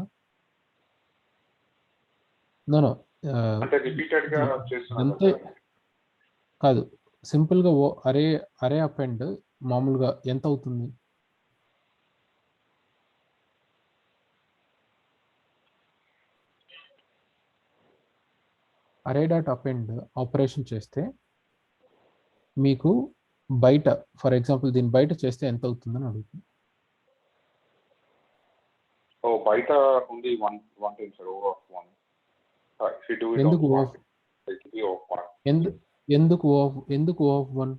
నో అంతే కాదు, సింపుల్గా అరే అపెండ్ మామూలుగా ఎంత అవుతుంది? అరే డాట్ అపెండ్ ఆపరేషన్ చేస్తే మీకు బయట, ఫర్ ఎగ్జాంపుల్ దీని బయట చేస్తే ఎంత అవుతుందని అడుగుతుంది. బయట ఉంది 1 sir O of 1. If you do it on ఎందుకు O of market, it will be O of 1. ఎందుకు O of 1?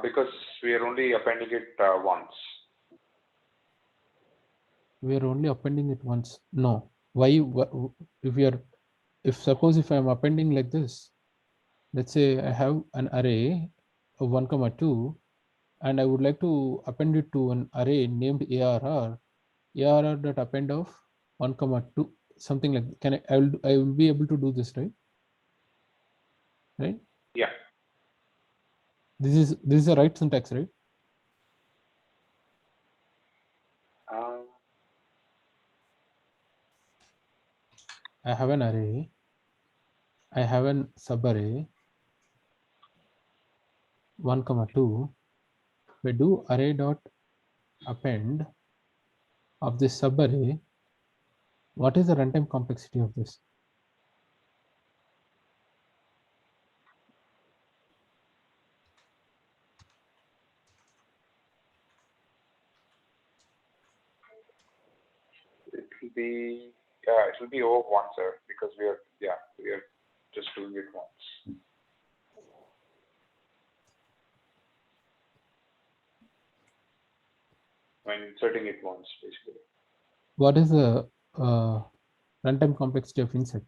Because we are only appending it once. We are only appending it once. No. Why? Suppose if I am appending like this, let's say I have an array of 1, 2, and I would like to append it to an array named ARR dot append of 1, 2, something like that. I will be able to do this, right? Yeah. This is the right syntax, right? I have an array. I have an subarray 1, 2. We do array dot append of this subarray. What is the runtime complexity of this? It will be O of 1, sir, because we are just doing it once. When inserting it once, basically. What is the runtime complexity of insert?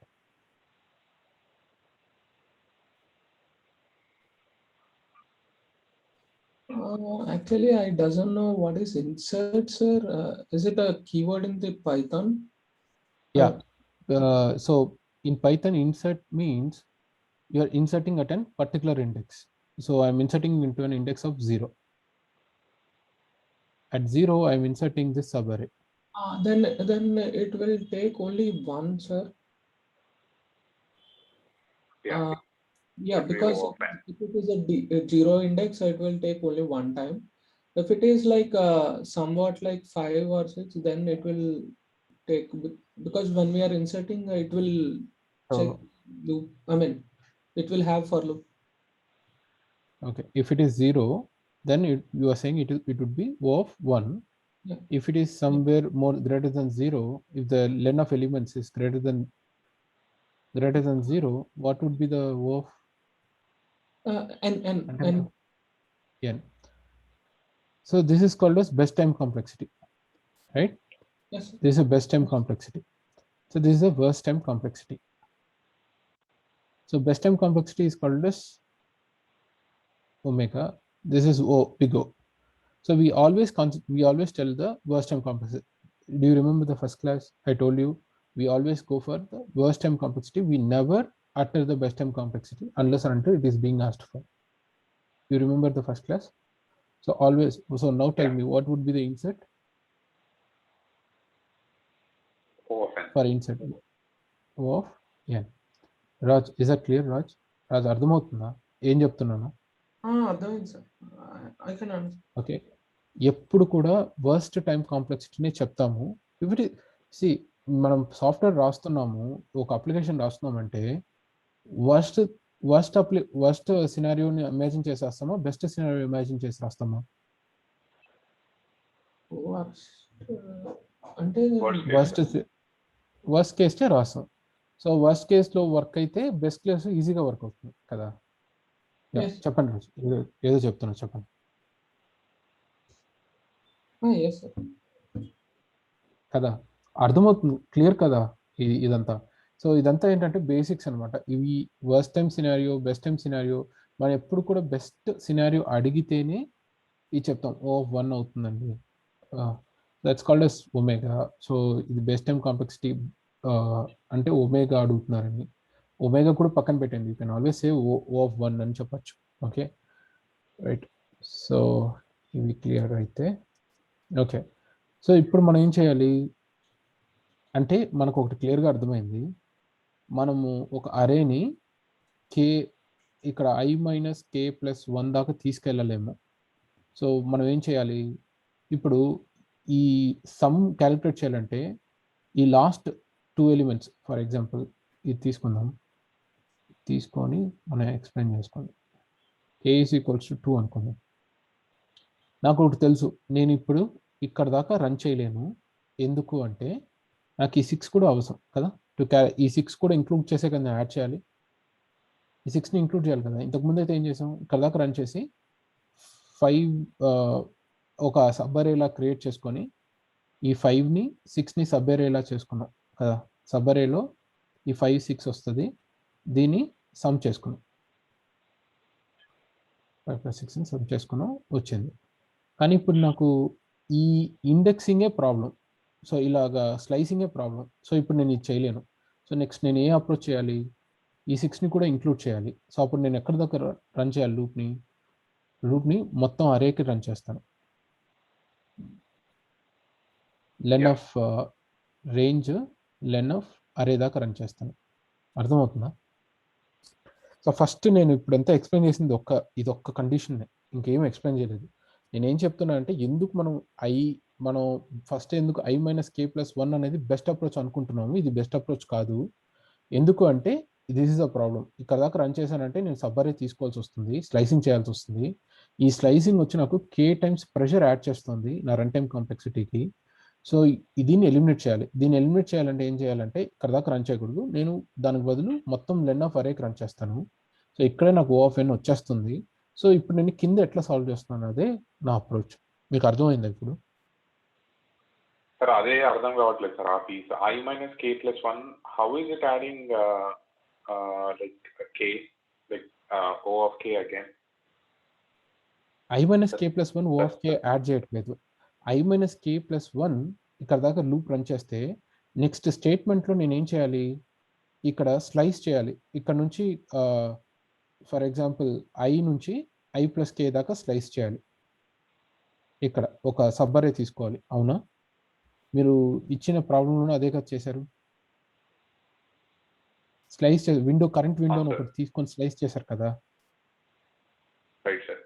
Actually, I doesn't know what is insert, sir. Is it a keyword in the Python? Yeah. So in Python, insert means you are inserting at a particular index. So I'm inserting into an index of 0. At 0, I'm inserting this subarray. Then it will take only one, sir. Yeah. Because if it is a 0 index, it will take only one time. If it is like somewhat like 5 or 6, then it will take, because when we are inserting, it will check loop. I mean, it will have for loop. Okay. If it is 0, then you are saying it would be O of 1. Yeah. If it is somewhere more greater than 0, if the len of elements is greater than 0, what would be the O of n? So this is called as best time complexity, right? Yes. This is a best time complexity. So this is a worst time complexity. So best time complexity is called as omega. This is O, big O. So we always tell the worst time complexity. Do you remember the first class? I told you we always go for the worst time complexity. We never utter the best time complexity unless and until it is being asked for. You remember the first class? So always. So now tell me, what would be the insert? O of n. For insert O of n. Raj, is that clear, Raj? Raj, అర్థమవుతుందా ఏం చెప్తున్నాను? అర్థమైంది sir. I can understand. Okay. ఎప్పుడు కూడా worst time కాంప్లెక్సిటీనే చెప్తాము. ఇవి C మనం software రాస్తున్నాము, ఒక అప్లికేషన్ రాస్తున్నామంటే వర్స్ట్ సినారియోని ఇమాజిన్ చేసి రాస్తామా, బెస్ట్ సినారియో ఇమాజిన్ చేసి రాస్తామా? అంటే వర్స్ట్ కేస్తే రాస్తాం. సో వర్స్ట్ కేసులో వర్క్ అయితే బెస్ట్ కేసు ఈజీగా వర్క్ అవుతుంది కదా. చెప్పండి రాజు, ఏదో చెప్తున్నా, చెప్పండి. కదా, అర్థమవుతుంది, క్లియర్ కదా ఇదంతా. సో ఇదంతా ఏంటంటే బేసిక్స్ అనమాట. ఇవి worst time scenario, best time scenario. మనం ఎప్పుడు కూడా బెస్ట్ సినారియో అడిగితేనే ఇది చెప్తాం. O of 1 అవుతుందండి. That's called as omega. So ఇది బెస్ట్ టైం కాంప్లెక్సిటీ అంటే ఒమేగా అడుగుతున్నారని. ఒమేగా కూడా పక్కన పెట్టండి, you can always say O of 1 అని చెప్పచ్చు. Okay, right. సో ఇవి క్లియర్ అయితే ఓకే. సో ఇప్పుడు మనం ఏం చేయాలి అంటే, మనకు ఒకటి క్లియర్గా అర్థమైంది. మనము ఒక అరేని k ఇక్కడ i-k+1 దాకా తీసుకెళ్ళలేము. సో మనం ఏం చేయాలి, ఇప్పుడు ఈ సమ్ క్యాలిక్యులేట్ చేయాలంటే ఈ లాస్ట్ 2 ఎలిమెంట్స్, ఫర్ ఎగ్జాంపుల్ ఇది తీసుకుందాం, తీసుకొని మనం ఎక్స్ప్లెయిన్ చేసుకోండి. k = 2 అనుకుందాం. నాకు ఒకటి తెలుసు, నేను ఇప్పుడు ఇక్కడ దాకా రన్ చేయలేను. ఎందుకు అంటే నాకు ఈ 6 కూడా అవసరం కదా, ఈ 6 కూడా ఇంక్లూడ్ చేసే కదా యాడ్ చేయాలి, ఈ 6ని ఇంక్లూడ్ చేయాలి కదా. ఇంతకుముందు అయితే ఏం చేసాం, ఇక్కడ దాకా రన్ చేసి 5 ఒక సబ్ అరేలా క్రియేట్ చేసుకొని ఈ 5ని 6ని సబ్ అరేలా చేసుకున్నాం కదా. సబ్ అరేలో ఈ 5 6 వస్తుంది, దీన్ని సమ్ చేసుకున్నాం, 5 + 6ని సమ్ చేసుకున్నాం, వచ్చింది. కానీ ఇప్పుడు నాకు ఈ ఇండెక్సింగే ప్రాబ్లం, సో ఇలాగా స్లైసింగే ప్రాబ్లం. సో ఇప్పుడు నేను ఇది చేయలేను. సో నెక్స్ట్ నేను ఏ అప్రోచ్ చేయాలి, ఈ 6ని కూడా ఇంక్లూడ్ చేయాలి. సో అప్పుడు నేను ఎక్కడి దగ్గర రన్ చేయాలి లూప్ని మొత్తం అరేకి రన్ చేస్తాను. లెన్ ఆఫ్ రేంజ్ లెన్ ఆఫ్ అరే దాకా రన్ చేస్తాను. అర్థమవుతుందా? సో ఫస్ట్ నేను ఇప్పుడు ఎంత ఎక్స్ప్లెయిన్ చేసింది ఇది ఒక్క కండిషన్, ఇంకేం ఎక్స్ప్లెయిన్ చేయలేదు. నేనేం చెప్తున్నా అంటే ఎందుకు మనం ఫస్ట్ ఎందుకు i-k+1 అనేది బెస్ట్ అప్రోచ్ అనుకుంటున్నాము, ఇది బెస్ట్ అప్రోచ్ కాదు. ఎందుకు అంటే దిస్ ఇస్ అ ప్రాబ్లం. ఇక్కడ దాకా రన్ చేశానంటే నేను సబ్ అరే తీసుకోవాల్సి వస్తుంది, స్లైసింగ్ చేయాల్సి వస్తుంది. ఈ స్లైసింగ్ వచ్చి నాకు k టైమ్స్ ప్రెషర్ యాడ్ చేస్తుంది నా రన్ టైమ్ కాంప్లెక్సిటీకి. సో దీన్ని ఎలిమినేట్ చేయాలి. దీన్ని ఎలిమినేట్ చేయాలంటే ఏం చేయాలంటే ఇక్కడ దాకా రన్ చేయకూడదు, నేను దానికి బదులు మొత్తం లెన్ ఆఫ్ అరేకి రన్ చేస్తాను. సో ఇక్కడే నాకు O(n) వచ్చేస్తుంది. సో ఇప్పుడు నేను కింద ఎట్లా సాల్వ్ చేస్తున్నాను, అదే నా అప్రోచ్. మీకు అర్థమైందా ఇప్పుడు? సార్ అదే అర్థం కావట్లేదు సార్. ఆ piece i-k+1 how is it adding like k, like O of k again? i-k+1 O of k add చేయట్లేదు. i-k+1 ఇక్కడ దాకా లూప్ రన్ చేస్తే నెక్స్ట్ స్టేట్మెంట్లో నేను ఏం చేయాలి, ఇక్కడ స్లైస్ చేయాలి. ఇక్కడ నుంచి ఫర్ ఎగ్జాంపుల్ i నుంచి i+k దాకా స్లైస్ చేయాలి. ఇక్కడ ఒక సబ్ అరే తీసుకోవాలి. అవునా? మీరు ఇచ్చిన ప్రాబ్లంలో అదే కదా చేశారు. స్లైస్ కరెంట్ విండోని ఒకటి తీసుకొని స్లైస్ చేశారు కదా. Right sir,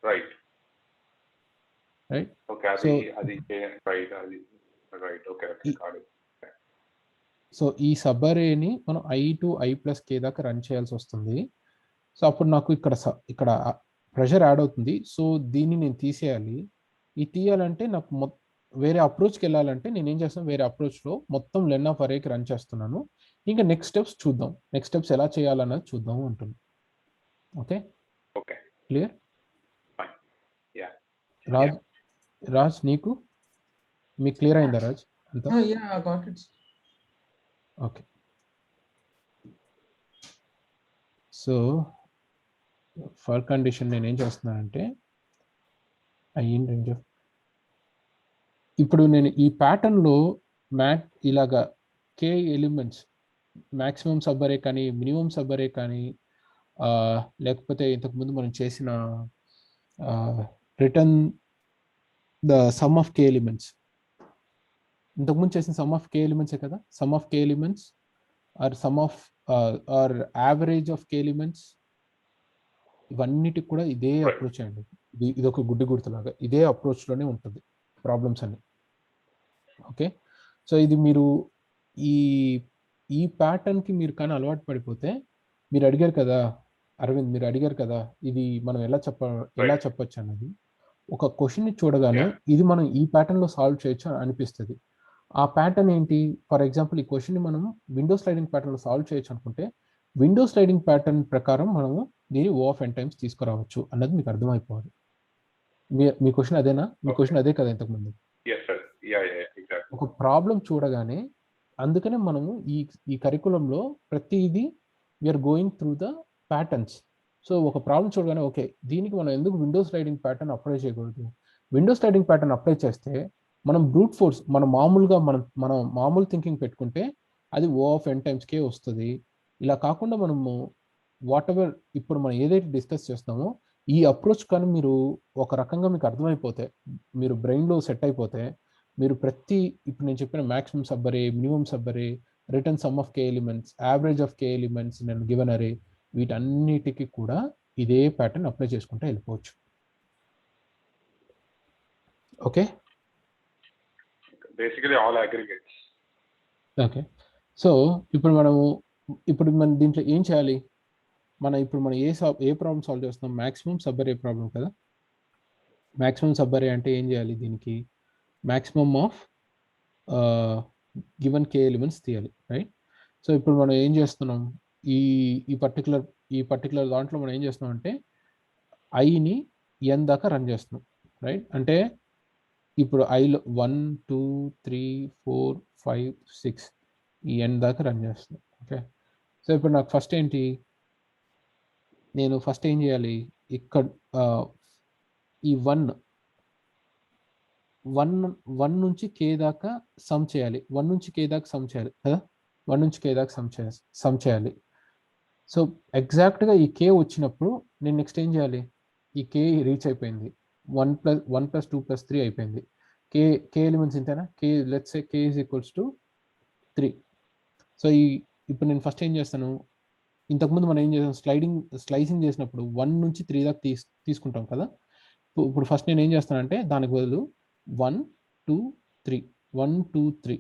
right. ఓకే, అది రైట్. ఓకే, సో ఈ సబ్ అరేని మనం i to i+k దాకా రన్ చేయాల్సి వస్తుంది. సో అప్పుడు నాకు ఇక్కడ ప్రెషర్ యాడ్ అవుతుంది. సో దీన్ని నేను తీసేయాలి. ఇది తీయాలంటే నాకు వేరే అప్రోచ్కి వెళ్ళాలంటే నేను ఏం చేస్తాను, వేరే అప్రోచ్లో మొత్తం లెన్ ఆఫ్ అరేకి రన్ చేస్తున్నాను. ఇంకా నెక్స్ట్ స్టెప్స్ చూద్దాం, నెక్స్ట్ స్టెప్స్ ఎలా చేయాలన్నది చూద్దాం అంటుంది. Okay, clear? రాజ్ మీకు క్లియర్ అయిందా రాజ్? అంతా ఓకే. సో ఫర్ కండిషన్ నేను ఏం చేస్తున్నానంటే ఇప్పుడు నేను ఈ ప్యాటర్న్లో ఇలాగా k ఎలిమెంట్స్ మ్యాక్సిమం సబ్ అరే కానీ మినిమం సబ్ అరే కానీ లేకపోతే ఇంతకుముందు మనం చేసిన return the sum of k elements, ఇంతకుముందు చేసిన సమ్ ఆఫ్ k ఎలిమెంట్సే కదా. Sum of k elements are sum of or average of k elements, ఇవన్నిటికి కూడా ఇదే అప్రోచ్ అండి. ఇది ఒక గుడ్డి గుర్తులాగా ఇదే అప్రోచ్లోనే ఉంటుంది ప్రాబ్లమ్స్ అన్ని. ఓకే, సో ఇది మీరు ఈ ప్యాటర్న్కి మీరు కానీ అలవాటు పడిపోతే, మీరు అడిగారు కదా అరవింద్, మీరు అడిగారు కదా ఇది మనం ఎలా చెప్పొచ్చు అన్నది. ఒక క్వశ్చన్ని చూడగానే ఇది మనం ఈ ప్యాటర్న్లో సాల్వ్ చేయొచ్చు అనిపిస్తుంది. ఆ ప్యాటర్న్ ఏంటి? ఫర్ ఎగ్జాంపుల్ ఈ క్వశ్చన్ని మనం విండో స్లైడింగ్ ప్యాటర్న్లో సాల్వ్ చేయొచ్చు అనుకుంటే, విండో స్లైడింగ్ ప్యాటర్న్ ప్రకారం మనము దీన్ని O(n) టైమ్స్ తీసుకురావచ్చు అన్నది మీకు అర్థమైపోవాలి. మీ క్వశ్చన్ అదేనా? మీ క్వశ్చన్ అదే కదా ఇంతకుముందు? ఒక ప్రాబ్లం చూడగానే, అందుకనే మనము ఈ కరికులంలో ప్రతిదీ we are going through the patterns. So ఒక ప్రాబ్లం చూడగానే ఓకే, దీనికి మనం ఎందుకు విండో స్లైడింగ్ ప్యాటర్న్ అప్లై చేయకూడదు? విండో స్లైడింగ్ ప్యాటర్న్ అప్లై చేస్తే మనం బ్రూట్ ఫోర్స్, మనం మామూలుగా మనం మామూలు థింకింగ్ పెట్టుకుంటే అది O(n) టైమ్స్ k వస్తుంది. ఇలా కాకుండా మనము వాట్ ఎవర్ ఇప్పుడు మనం ఏదైతే డిస్కస్ చేస్తామో ఈ అప్రోచ్ కానీ మీరు ఒక రకంగా మీకు అర్థమైపోతే, మీరు బ్రెయిన్లో సెట్ అయిపోతే, మీరు ఇప్పుడు నేను చెప్పిన మ్యాక్సిమం సబ్ అరే, మినిమం సబ్ అరే, return some of k elements, average of k elements నేను గివెన్ అరే, వీటన్నిటికీ కూడా ఇదే ప్యాటర్న్ అప్లై చేసుకుంటే వెళ్ళిపోవచ్చు. Okay, basically all aggregates. Okay, so ఇప్పుడు మనం దీంట్లో ఏం చేయాలి? మనం ఏ ప్రాబ్లం సాల్వ్ చేస్తున్నాం? మ్యాక్సిమం సబ్ అరే ప్రాబ్లం కదా. మ్యాక్సిమం సబ్ అరే అంటే ఏం చేయాలి, దీనికి maximum of given K elements తీయాలి, రైట్? సో ఇప్పుడు మనం ఏం చేస్తున్నాం, ఈ ఈ పర్టికులర్ దాంట్లో మనం ఏం చేస్తున్నాం అంటే ఐని ఎన్ దాకా రన్ చేస్తున్నాం, రైట్? అంటే ఇప్పుడు ఐలో 1 2 3 4 5 6 ఈ ఎన్ దాకా రన్ చేస్తున్నాం. ఓకే, సో ఇప్పుడు నాకు ఫస్ట్ ఏంటి, నేను ఫస్ట్ ఏం చేయాలి, ఇక్కడ ఈ వన్ నుంచి కే దాకా సమ్ చేయాలి, 1 నుంచి కే దాకా సమ్ చేయాలి కదా, 1 నుంచి కే దాకా సమ్ చేయాలి. సో ఎగ్జాక్ట్గా ఈ కే వచ్చినప్పుడు నేను నెక్స్ట్ ఏం చేయాలి, ఈ కే రీచ్ అయిపోయింది, 1 + 2 + 3 అయిపోయింది. కే ఎలిమెంట్స్ ఇంతేనా, K let's say K is equals to 3. So ఇప్పుడు నేను ఫస్ట్ ఏం చేస్తాను, ఇంతకుముందు మనం ఏం చేసాం, స్లైసింగ్ చేసినప్పుడు 1 నుంచి 3 దాకా తీసుకుంటాం కదా. ఇప్పుడు ఫస్ట్ నేను ఏం చేస్తానంటే దానికి బదులు 1 2 3 1 2 3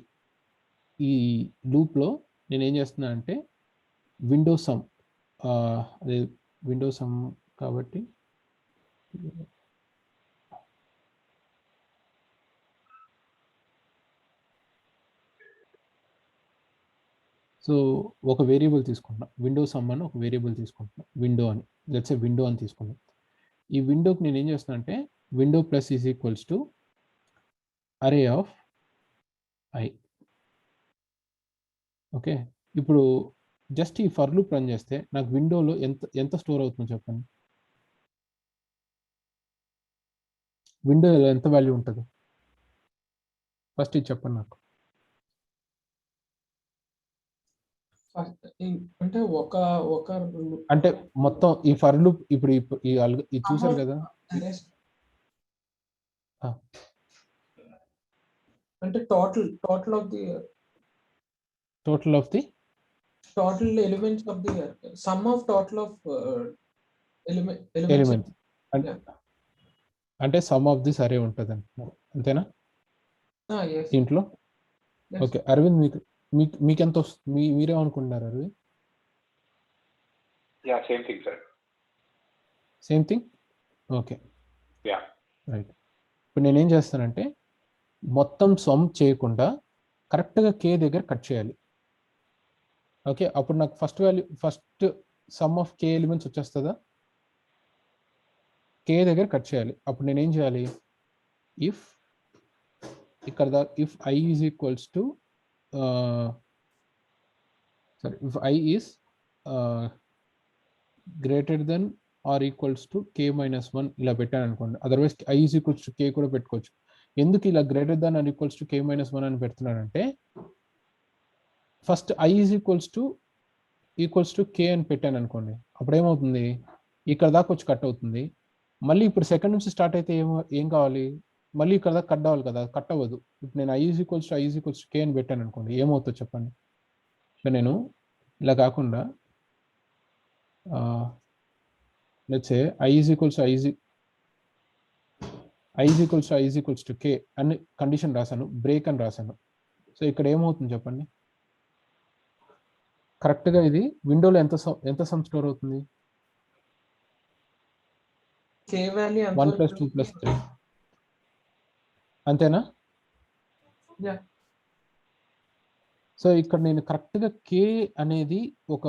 ఈ లూప్లో నేను ఏం చేస్తున్నానంటే విండో సమ్, అదే విండో సమ్ కాబట్టి సో ఒక వేరియబుల్ తీసుకుంటున్నా, విండో సమ్ అని ఒక వేరియబుల్ తీసుకుంటున్నా, విండో అని లెట్స్ విండో అని తీసుకున్నాం. ఈ విండోకి నేను ఏం చేస్తున్నా అంటే window plus is equals to అరే ఆఫ్ ఐ. ఓకే, ఇప్పుడు జస్ట్ ఈ ఫర్ లూప్ రన్ చేస్తే నాకు విండోలో ఎంత స్టోర్ అవుతుందో చెప్పండి, విండోలో ఎంత వాల్యూ ఉంటుంది ఫస్ట్ ఇది చెప్పండి నాకు. అంటే ఒక అంటే మొత్తం ఈ ఫర్ లూప్ ఇప్పుడు ఇది చూసారు కదా, అంటే total of the total elements of the sum of total of elements. అంటే సమ్ ఆఫ్ దిస్ అరే ఉంటుంది అంటున్నారు, అంతేనా Yes. దీంట్లో? Yes. ఓకే అరవింద్, మీకు ఎంత వస్తుంది, మీరేమనుకుంటున్నారు Aravind? Yeah same thing sir. Same thing, okay yeah right. ఇప్పుడు నేనేం చేస్తానంటే మొత్తం సమ్ చేయకుండా కరెక్ట్గా కే దగ్గర కట్ చేయాలి. ఓకే, అప్పుడు నాకు first sum of K elements వచ్చేస్తుందా, కే దగ్గర కట్ చేయాలి. అప్పుడు నేనేం చేయాలి, if I is equals to if I is greater than or equals to K -1 ఇలా పెట్టాను అనుకోండి, otherwise I is equals to K కూడా పెట్టుకోవచ్చు. ఎందుకు ఇలా greater than or equals to K -1 అని పెడుతున్నానంటే first I is equals to K అని పెట్టాను అనుకోండి, అప్పుడు ఏమవుతుంది, ఇక్కడ దాకా వచ్చి కట్ అవుతుంది. మళ్ళీ ఇప్పుడు సెకండ్ నుంచి స్టార్ట్ అయితే ఏం కావాలి, మళ్ళీ ఇక్కడ దాకా కట్ అవ్వాలి కదా, కట్ అవ్వదు. ఇప్పుడు నేను I is equals to K అని పెట్టాను అనుకోండి, ఏమవుతుందో చెప్పండి. ఇప్పుడు నేను ఇలా కాకుండా let's say I is equals to K అని కండిషన్ రాశాను, బ్రేక్ అని రాశాను. సో ఇక్కడ ఏమవుతుంది చెప్పండి, కరెక్ట్గా ఇది విండోలో ఎంత సమ్ స్టోర్ అవుతుంది, 1 + 2 + 3 అంతేనా? సో ఇక్కడ నేను కరెక్ట్గా కే అనేది ఒక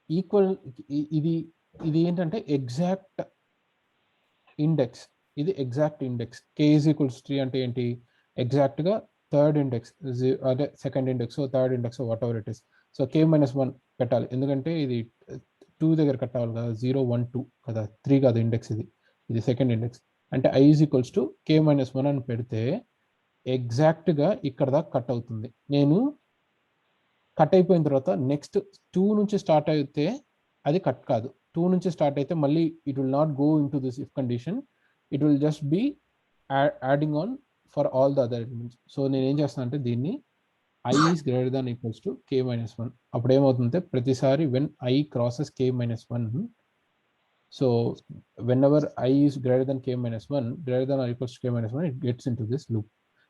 ఈక్వల్, ఇది ఏంటంటే ఎగ్జాక్ట్ ఇండెక్స్, ఇది exact index. K is equals 3 అంటే ఏంటి, ఎగ్జాక్ట్గా థర్డ్ ఇండెక్స్, అదే second index third index whatever it is. So K -1 పెట్టాలి, ఎందుకంటే ఇది 2 దగ్గర కట్ అవ్వాలి కదా, 0 1 2 కదా, 3 కాదు ఇండెక్స్, ఇది సెకండ్ ఇండెక్స్. అంటే I is equals to K -1 అని పెడితే ఎగ్జాక్ట్గా ఇక్కడ దాకా కట్ అవుతుంది. నేను కట్ అయిపోయిన తర్వాత నెక్స్ట్ 2 నుంచి స్టార్ట్ అయితే అది కట్ కాదు, 2 నుంచి స్టార్ట్ అయితే మళ్ళీ it will not go into this if condition, it will just be adding on for all the other elements. So నేను ఏం చేస్తాను అంటే దీన్ని I is greater than equals to K -1. అప్పుడు ఏమవుతుందంటే ప్రతిసారి when I crosses K -1, so whenever I is greater than K -1 greater than or equals to K -1 it gets into this loop.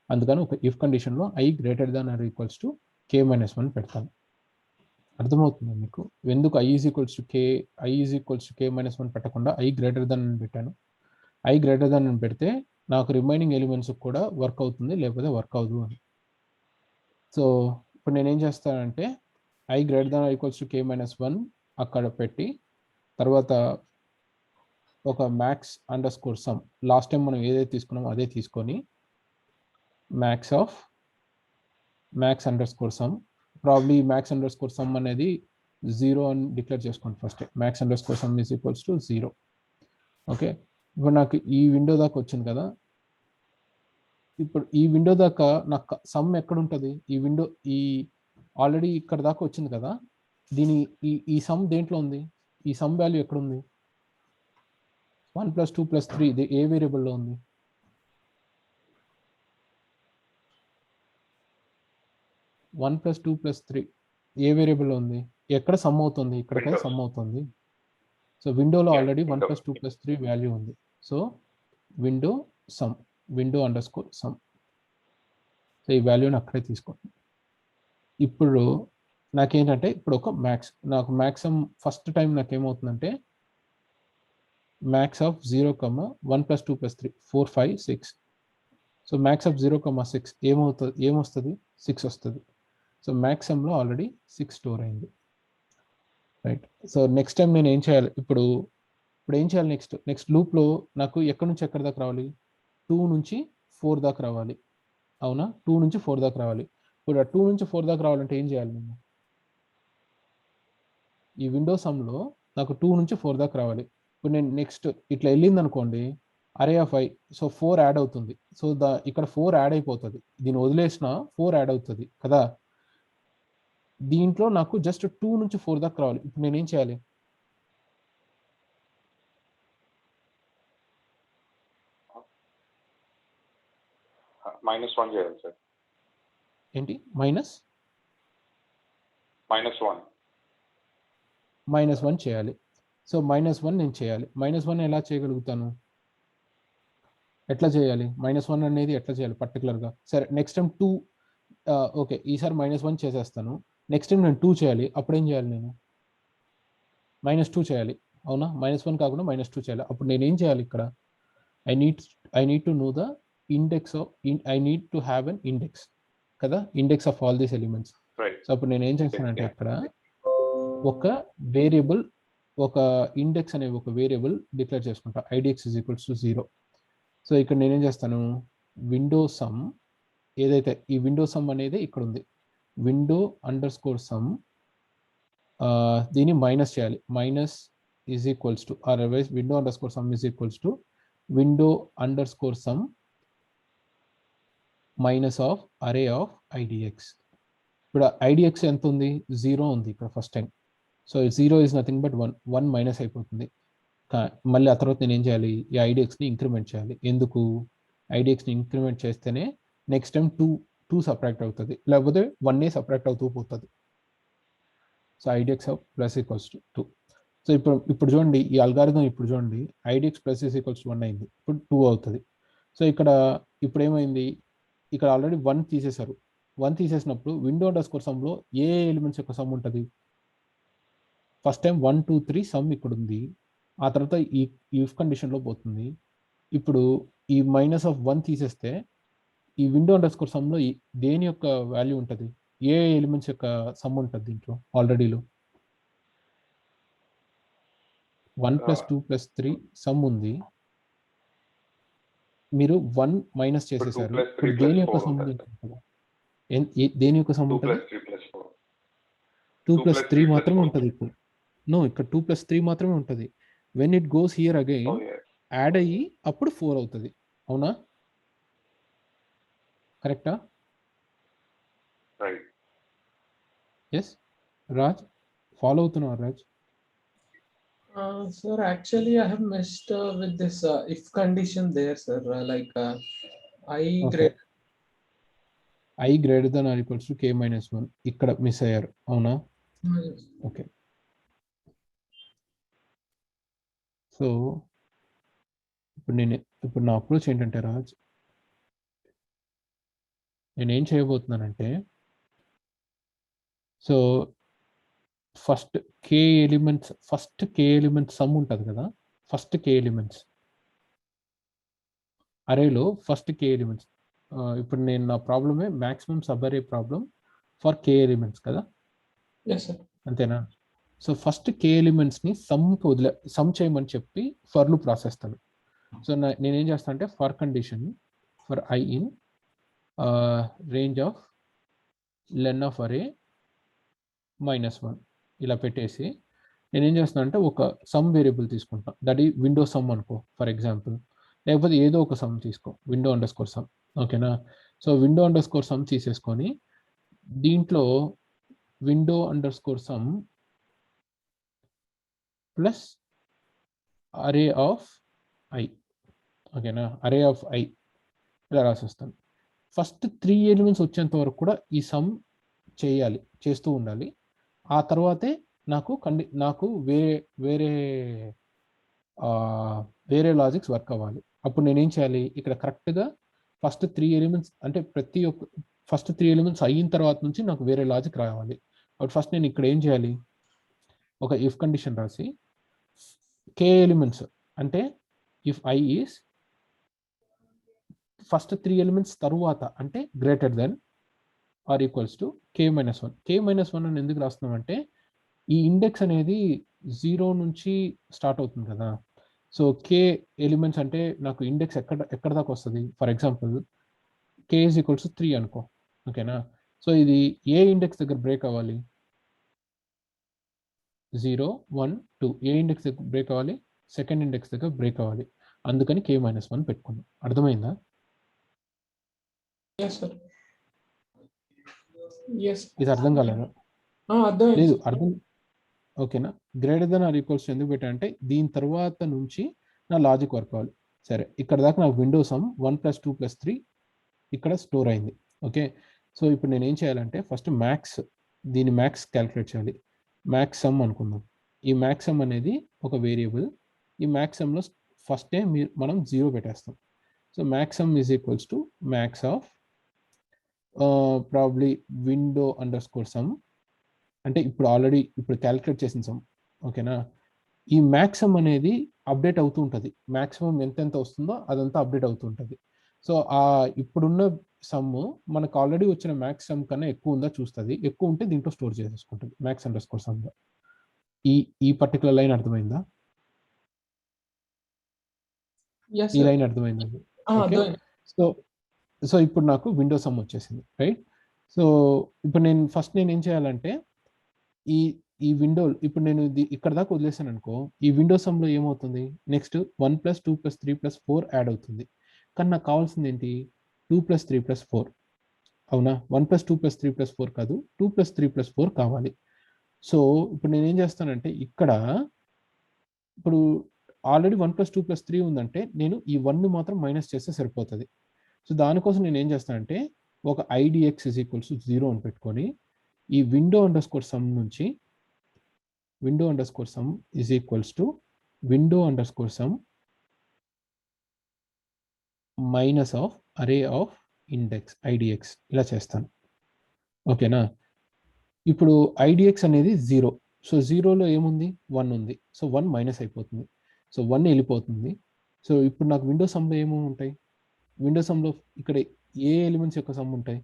అందుకని ఒక if కండిషన్లో I greater than or equals to K -1 పెడతాను. అర్థమవుతుంది మీకు ఎందుకు I is equals to K -1 పెట్టకుండా I greater దాన్ అని పెట్టాను? ఐ గ్రేటర్ దాన్ అని పెడితే నాకు రిమైనింగ్ ఎలిమెంట్స్ కూడా వర్క్ అవుతుంది, లేకపోతే వర్క్ అవ్వదు అని. సో ఇప్పుడు నేనేం చేస్తానంటే I greater than equals to k-1 అక్కడ పెట్టి తర్వాత ఒక max_sum లాస్ట్ టైం మనం ఏదైతే తీసుకున్నామో అదే తీసుకొని max_sum ప్రాబ్లీ max_sum అనేది 0 అని డిక్లేర్ చేసుకోండి first. max_sum is equals to 0. Okay, ఇప్పుడు నాకు ఈ విండో దాకా వచ్చింది కదా. ఇప్పుడు ఈ విండో దాకా నాకు సమ్ ఎక్కడ ఉంటుంది? ఈ విండో ఈ ఆల్రెడీ ఇక్కడ దాకా వచ్చింది కదా, దీని ఈ సమ్ దేంట్లో ఉంది? ఈ సమ్ వాల్యూ ఎక్కడ ఉంది? 1 + 2 + 3 ఇది ఏ వేరియబుల్లో ఉంది? వన్ ప్లస్ 2 + 3 ఏ వేరియబుల్లో ఉంది? ఎక్కడ సమ్ అవుతుంది? ఇక్కడ కదా సమ్ అవుతుంది. సో విండోలో ఆల్రెడీ 1 + 2 + 3 వాల్యూ ఉంది. So window sum, window_sum. So ఈ వాల్యూని అక్కడే తీసుకోండి. ఇప్పుడు నాకేంటంటే ఇప్పుడు ఒక నాకు మ్యాక్సిమం ఫస్ట్ టైం నాకేమవుతుందంటే max of 0, 1 + 2 + 3 4, 5, 6. So max of 0, 6 ఏమొస్తుంది? 6 వస్తుంది. సో మ్యాక్సిమంలో ఆల్రెడీ 6 స్టోర్ అయింది, రైట్. సో నెక్స్ట్ టైం నేను ఏం చేయాలి? ఇప్పుడు ఏం చేయాలి? నెక్స్ట్ లూప్లో నాకు ఎక్కడి నుంచి ఎక్కడి దాకా రావాలి? 2 నుంచి 4 దాకా రావాలి, అవునా? 2 నుంచి 4 దాకా రావాలి. ఇప్పుడు 2 నుంచి 4 దాకా రావాలంటే ఏం చేయాలి నేను? ఈ విండో సమ్లో నాకు 2 నుంచి 4 దాకా రావాలి. ఇప్పుడు నేను నెక్స్ట్ ఇట్లా వెళ్ళింది అనుకోండి, అరే ఆఫ్ ఐ, సో 4 యాడ్ అవుతుంది. సో ఇక్కడ 4 యాడ్ అయిపోతుంది, దీన్ని వదిలేసిన 4 యాడ్ అవుతుంది కదా. దీంట్లో నాకు జస్ట్ 2 నుంచి 4 దాకా రావాలి. ఇప్పుడు నేనేం చేయాలి? -1 చేయాలి సార్. ఏంటి మైనస్? -1 చేయాలి. సో -1 నేను చేయాలి. -1 ఎలా చేయగలుగుతాను? ఎట్లా చేయాలి? -1 అనేది ఎట్లా చేయాలి పర్టికులర్గా? సరే నెక్స్ట్ టైం 2, ఓకే ఈసారి -1 చేసేస్తాను. నెక్స్ట్ టైం నేను 2 చేయాలి. అప్పుడు ఏం చేయాలి నేను? -2 చేయాలి, అవునా? -1 కాకుండా -2 చేయాలి. అప్పుడు నేనేం చేయాలి ఇక్కడ? I need to know the index of, I need to have an index కదా, index of all these elements. So అప్పుడు నేను ఏం చేస్తానంటే ఇక్కడ ఒక వేరియబుల్, ఒక ఇండెక్స్ అనే ఒక వేరియబుల్ డిక్లేర్ చేసుకుంటా, idx = 0. సో ఇక్కడ నేనేం చేస్తాను? విండో సమ్, ఏదైతే ఈ విండో సమ్ అనేది ఇక్కడ ఉంది, window_sum దీన్ని మైనస్ చేయాలి. Minus is equals to, otherwise window_sum is equals to window_sum minus of అరే ఆఫ్ idx. ఇప్పుడు idx ఎంత ఉంది? 0 ఉంది ఇక్కడ first time. So 0 is nothing but 1 minus అయిపోతుంది. మళ్ళీ ఆ తర్వాత నేను ఏం చేయాలి? ఈ idxని ఇంక్రిమెంట్ చేయాలి. ఎందుకు? idxని ఇంక్రిమెంట్ చేస్తేనే నెక్స్ట్ టైం 2 సబ్ట్రాక్ట్ అవుతుంది, లేకపోతే 1 సబ్ట్రాక్ట్ అవుతూ పోతుంది. So idx of plus equals to 2. So ఇప్పుడు చూడండి ఈ అల్గారిథం, ఇప్పుడు చూడండి idx plus is equals to 1 అయింది, ఇప్పుడు 2 అవుతుంది. సో ఇక్కడ ఇప్పుడు ఏమైంది? ఇక్కడ ఆల్రెడీ 1 తీసేశారు. 1 తీసేసినప్పుడు window_sumలో ఏ ఎలిమెంట్స్ యొక్క సమ్ ఉంటుంది? ఫస్ట్ టైం 1, 2, 3 సమ్ ఇక్కడ ఉంది, ఆ తర్వాత ఈ ఇఫ్ కండిషన్లో పోతుంది. ఇప్పుడు ఈ -1 తీసేస్తే ఈ window_sumలో దేని యొక్క వాల్యూ ఉంటుంది? ఏ ఎలిమెంట్స్ యొక్క సమ్ ఉంటుంది దీంట్లో? ఆల్రెడీలో 1 + 2 + 3 సమ్ ఉంది, మీరు 1 మైనస్ చేసేసారు. ఇప్పుడు దేని యొక్క సమ్ ఉంటుంది? దేని యొక్క సమ్ ఉంటుంది? 2 + 3 మాత్రమే ఉంటుంది ఇప్పుడు. నో, ఇక్కడ 2 + 3 మాత్రమే ఉంటుంది. When it goes here again add అయ్యి అప్పుడు 4 అవుతుంది, అవునా? కరెక్టా? ఎస్ రాజ్, ఫాలో అవుతున్నావు Raj? Sir, actually, I have messed with this if condition there, sir. I greater than or equals to k-1 ఇక్కడ మిస్ అయ్యారు, అవునా? ఓకే, సో ఇప్పుడు నా అప్రోచ్ ఏంటంటే రాజ్, నేనేం చేయబోతున్నానంటే, so first k elements sum ఉంటుంది కదా, ఫస్ట్ k ఎలిమెంట్స్ అరేలో ఫస్ట్ కే ఎలిమెంట్స్. ఇప్పుడు నేను నా ప్రాబ్లమే maximum sub array problem for K elements కదా, ఎస్ సార్. అంతేనా? సో ఫస్ట్ కే ఎలిమెంట్స్ని సమ్ చేయమని చెప్పి ఫర్ లూప్ రాసేస్తాను. సో నేనేం చేస్తాను అంటే for condition for I in range of len of array -1 ఇలా పెట్టేసి నేనేం చేస్తాను అంటే ఒక సమ్ వేరియబుల్ తీసుకుంటాను, దట్ ఈ విండో సమ్ అనుకో ఫర్ ఎగ్జాంపుల్, లేకపోతే ఏదో ఒక సమ్ తీసుకో, విండో అండర్ స్కోర్ సమ్. ఓకేనా? So window underscore sum తీసేసుకొని దీంట్లో window underscore sum plus array of i. ఓకేనా? అరే ఆఫ్ ఐ ఇలా రాసేస్తాను. ఫస్ట్ 3 ఎలిమెంట్స్ వచ్చేంత వరకు కూడా ఈ సమ్ చేస్తూ ఉండాలి. ఆ తర్వాతే నాకు వేరే వేరే లాజిక్స్ వర్క్ అవ్వాలి. అప్పుడు నేనేం చేయాలి, ఇక్కడ కరెక్ట్గా ఫస్ట్ 3 ఎలిమెంట్స్ అంటే ఫస్ట్ 3 ఎలిమెంట్స్ అయిన తర్వాత నుంచి నాకు వేరే లాజిక్ రావాలి. అప్పుడు ఫస్ట్ నేను ఇక్కడ ఏం చేయాలి, ఒక ఇఫ్ కండిషన్ రాసి కే ఎలిమెంట్స్ అంటే if i is first 3 elements తరువాత అంటే greater than or equals to k-1. k-1 అని ఎందుకు రాస్తున్నాం అంటే ఈ ఇండెక్స్ అనేది 0 నుంచి స్టార్ట్ అవుతుంది కదా. సో కే ఎలిమెంట్స్ అంటే నాకు ఇండెక్స్ ఎక్కడ దాకా వస్తుంది, for example k is equals 3 అనుకో. ఓకేనా? సో ఇది ఏ ఇండెక్స్ దగ్గర బ్రేక్ అవ్వాలి, 0, 1, 2 ఏ ఇండెక్స్ దగ్గర బ్రేక్ అవ్వాలి, సెకండ్ ఇండెక్స్ దగ్గర బ్రేక్ అవ్వాలి. అందుకని k-1 పెట్టుకున్నాం. అర్థమైందా? Yes sir. ఎస్. ఇది అర్థం కాలేదా? అర్థమైంది. లేదు అర్థం. ఓకేనా? గ్రేటర్ దెన్ ఆర్ ఈక్వల్స్ ఎందుకు పెట్టా అంటే దీని తర్వాత నుంచి నా లాజిక్ వర్క్ అవ్వాలి. సరే, ఇక్కడ దాకా నాకు విండో సమ్ 1 + 2 + 3 ఇక్కడ స్టోర్ అయింది. ఓకే, సో ఇప్పుడు నేను ఏం చేయాలంటే ఫస్ట్ దీని మ్యాక్స్ క్యాలిక్యులేట్ చేయాలి. మ్యాక్స్ సమ్ అనుకుందాం. ఈ మ్యాక్స్ సమ్ అనేది ఒక వేరియబుల్. ఈ మ్యాక్స్ సమ్లో ఫస్టే మనం 0 పెట్టేస్తాం. So max some is equals to max of probably window underscore some అంటే ఇప్పుడు క్యాలిక్యులేట్ చేసిన సమ్. ఓకేనా? ఈ మ్యాక్సిమం అనేది అప్డేట్ అవుతూ ఉంటుంది. మ్యాక్సిమం ఎంత వస్తుందో అదంతా అప్డేట్ అవుతూ ఉంటుంది. సో ఇప్పుడున్న సమ్ మనకు ఆల్రెడీ వచ్చిన మ్యాక్స్ సమ్ కన్నా ఎక్కువ ఉందా చూస్తుంది. ఎక్కువ ఉంటే దీంట్లో స్టోర్ చేసేసుకుంటుంది మ్యాక్స్ అండర్ స్కోర్ సమ్లో. ఈ పర్టికులర్ లైన్ అర్థమైందా? ఈ లైన్ అర్థమైందండి. ఓకే, సో ఇప్పుడు నాకు విండో సమ్ వచ్చేసింది, రైట్? సో ఇప్పుడు నేను ఏం చేయాలంటే ఈ విండో ఇప్పుడు నేను ఇక్కడ దాకా వదిలేసాను అనుకో, ఈ విండో సమ్లో ఏమవుతుంది, నెక్స్ట్ 1 + 2 + 3 + 4 యాడ్ అవుతుంది. కానీ నాకు కావాల్సింది ఏంటి, 2 + 3 + 4. అవునా? 1 + 2 + 3 + 4 కాదు, 2 + 3 + 4 కావాలి. సో ఇప్పుడు నేనేం చేస్తానంటే ఇప్పుడు ఆల్రెడీ 1 + 2 + 3 ఉందంటే నేను ఈ 1 మాత్రం మైనస్ చేస్తే సరిపోతుంది. సో దానికోసం నేను ఏం చేస్తానంటే ఒక idx = 0 అని పెట్టుకొని ఈ విండో అండర్ స్కోర్ సమ్ నుంచి window underscore sum is equals to window underscore sum minus of array of index idx ఇలా చేస్తాను. ఓకేనా? ఇప్పుడు idx అనేది 0. సో 0లో ఏముంది, 1 ఉంది. సో 1 మైనస్ అయిపోతుంది. సో 1 వెళ్ళిపోతుంది. సో ఇప్పుడు నాకు విండో సమ్లో ఏమేమి ఉంటాయి, విండో సమ్లో ఇక్కడ ఏ ఎలిమెంట్స్ యొక్క సమ్ ఉంటాయి,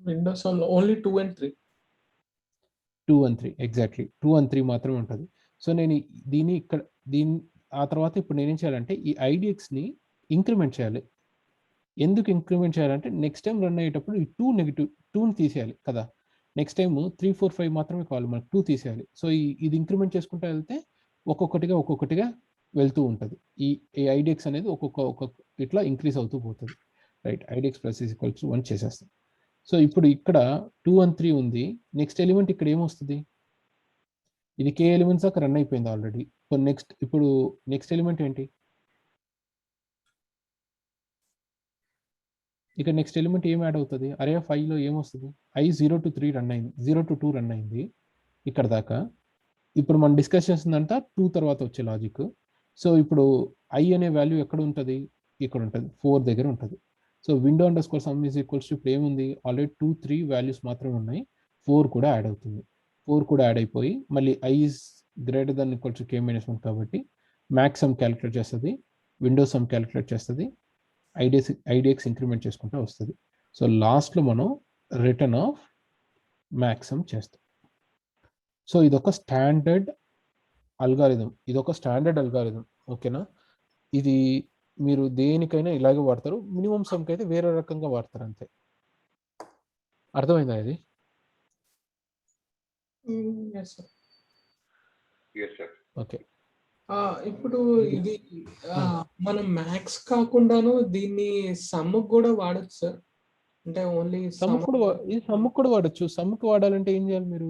విండో సమ్లో only 2 and 3. 2 and 3 exactly 2 and 3 మాత్రమే ఉంటుంది. సో నేను దీన్ని ఆ తర్వాత ఇప్పుడు నేనేం చేయాలంటే ఈ ఐడిఎక్స్ని ఇంక్రిమెంట్ చేయాలి. ఎందుకు ఇంక్రిమెంట్ చేయాలంటే నెక్స్ట్ టైం రన్ అయ్యేటప్పుడు ఈ 2ని తీసేయాలి కదా. నెక్స్ట్ టైం 3, 4, 5 మాత్రమే కావాలి, మనకు 2 తీసేయాలి. సో ఇది ఇంక్రిమెంట్ చేసుకుంటూ వెళ్తే ఒక్కొక్కటిగా వెళ్తూ ఉంటుంది. ఈ ఐడిఎక్స్ అనేది ఒక్కొక్క ఇట్లా ఇంక్రీజ్ అవుతూ పోతుంది, రైట్? ఐడిఎక్స్ ప్లస్ ఈజ్ ఈక్వల్స్ 1 చేసేస్తాం. సో ఇప్పుడు ఇక్కడ 2 and 3 ఉంది. నెక్స్ట్ ఎలిమెంట్ ఇక్కడ ఏమొస్తుంది, ఇది కే ఎలిమెంట్స్ దాకా రన్ అయిపోయింది ఆల్రెడీ. ఇప్పుడు నెక్స్ట్ ఎలిమెంట్ ఏంటి, ఇక్కడ నెక్స్ట్ ఎలిమెంట్ ఏం యాడ్ అవుతుంది, అరే ఆఫ్ ఐలో ఏమొస్తుంది, I 0 to 3 రన్ అయింది, 0 to 2 రన్ అయింది ఇక్కడ దాకా. ఇప్పుడు మనం డిస్కస్ చేస్తుందంతా 2 తర్వాత వచ్చే లాజిక్. సో ఇప్పుడు I అనే వాల్యూ ఎక్కడ ఉంటుంది, ఇక్కడ ఉంటుంది, 4 దగ్గర ఉంటుంది. So window underscore some is equals to ఇప్పుడు ఏముంది, ఆల్రెడీ 2, 3 వాల్యూస్ మాత్రమే ఉన్నాయి, 4 కూడా యాడ్ అవుతుంది. 4 కూడా యాడ్ అయిపోయి మళ్ళీ I is greater then equal to k-1 కాబట్టి మ్యాక్స్ సమ్ క్యాలిక్యులేట్ చేస్తుంది, విండో సమ్ క్యాలిక్యులేట్ చేస్తుంది, ఐడిఎక్స్ ఇంక్రిమెంట్ చేసుకుంటూ వస్తుంది. సో లాస్ట్లో మనం రిటర్న్ ఆఫ్ మ్యాక్స్ సమ్ చేస్తాం. సో ఇదొక స్టాండర్డ్ అల్గారిథం, ఓకేనా? ఇది మీరు దేనికైనా ఇలాగే వాడతారు, మినిమం సమ్కి అయితే వేరే రకంగా వాడతారు అంతే. అర్థమైందా ఇది? ఓకే. ఇప్పుడు ఇది మనం మ్యాక్స్ కాకుండాను దీన్ని సమ్ కూడా వాడచ్చు సార్, అంటే ఓన్లీ ఇది సమ్ కూడా వాడచ్చు. సమ్కి వాడాలంటే ఏం చేయాలి మీరు?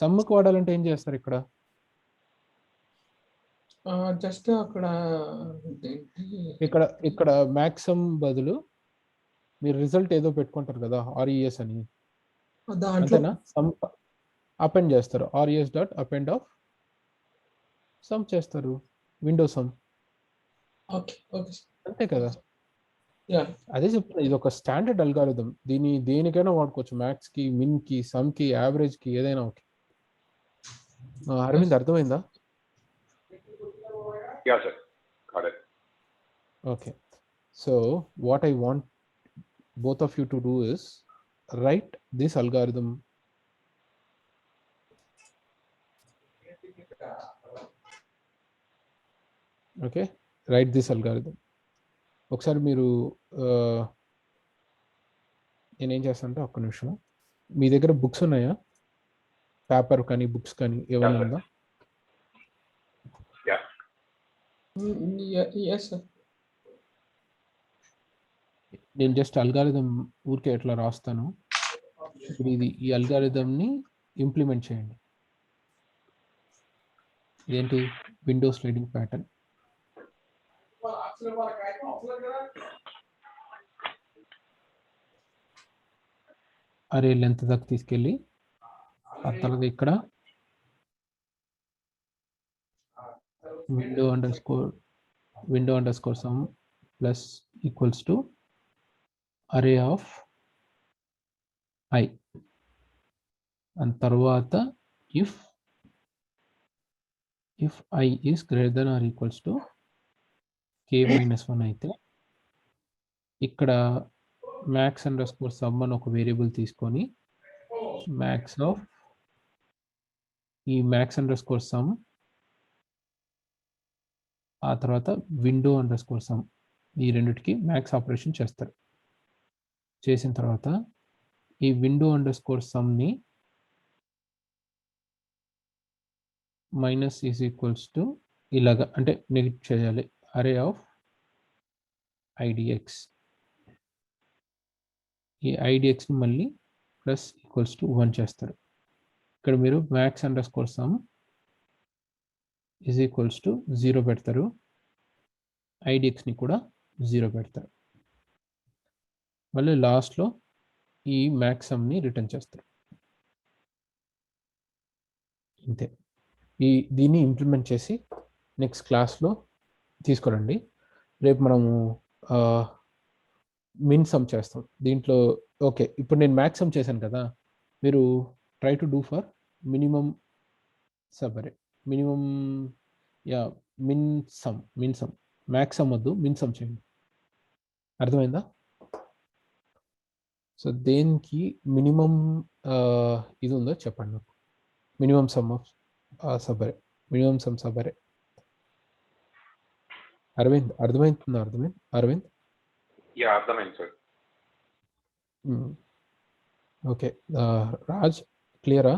సమ్కి వాడాలంటే ఏం చేస్తారు ఇక్కడ? జస్ట్ ఇక్కడ మ్యాక్సిమం బదులు మీరు రిజల్ట్ ఏదో పెట్టుకుంటారు కదా, ఆర్ఈఎస్ అని, అంతేనా? సమ్ అపెండ్ చేస్తారు, RES dot append of some చేస్తారు, విండో సమ్, అంతే కదా? అదే చెప్తున్నా, ఇది ఒక స్టాండర్డ్ అల్గారిథం. దీన్ని దేనికైనా వాడుకోవచ్చు, మ్యాథ్స్ కి, మిన్ కి, సమ్ కి, యావరేజ్ కి, ఏదైనా ఓకే. అరవింద్ అర్థమైందా? Okay, so what I want both of you to do is write this algorithm. Okay, write this algorithm. ఒకసారి మీరు నేనేం చేస్తానంటే, ఒక్క నిమిషం, మీ దగ్గర బుక్స్ ఉన్నాయా? పేపర్ కానీ బుక్స్ కానీ ఏమైనా ఉందా? నేను జస్ట్ అల్గారిథం ఊరికే ఎట్లా రాస్తాను. ఇప్పుడు ఈ అల్గారిథంని ఇంప్లిమెంట్ చేయండి. ఇదేంటి? Window sliding pattern. అరే లెంత్ దాకా తీసుకెళ్ళి ఆ తర్వాత ఇక్కడ window underscore sum plus equals to array of I, and tarvata if I is greater than or equals to k minus 1 అయితే ఇక్కడ max underscore sum అని ఒక వేరియబుల్ తీసుకొని max of ఈ max underscore sum ఆ తర్వాత విండో అండర్స్కోర్ సమ్, ఈ రెండిటికి మ్యాక్స్ ఆపరేషన్ చేస్తారు. చేసిన తర్వాత ఈ విండో అండర్స్కోర్ సమ్ని మైనస్ ఈజ్ ఈక్వల్స్ టు ఇలాగా, అంటే నెగిట్ చేయాలి, అరే ఆఫ్ ఐడిఎక్స్. ఈ ఐడిఎక్స్ని మళ్ళీ ప్లస్ ఈక్వల్స్ టు 1 చేస్తారు. ఇక్కడ మీరు max underscore some is equals to 0 పెడతారు, ఐడిఎక్స్ని కూడా 0 పెడతారు. మళ్ళీ లాస్ట్లో ఈ మ్యాక్స్ సమ్ని రిటర్న్ చేస్తారు. ఇంతే. దీన్ని ఇంప్లిమెంట్ చేసి నెక్స్ట్ క్లాస్లో తీసుకురండి. రేపు మనము మిన్ సమ్ చేస్తాం దీంట్లో. ఓకే, ఇప్పుడు నేను మ్యాక్స్ సమ్ చేశాను కదా, మీరు try to do for minimum subarray, minimum min sum max sum వద్దు, మిన్ సమ్ చేయండి. అర్థమైందా? సో దేనికి మినిమం ఇది ఉందో చెప్పండి నాకు. Minimum sum of subarray, minimum sum subarray. Aravind అర్థమైందా? అరవింద్ అర్థమైంది సార్. ఓకే, రాజ్ క్లియరా?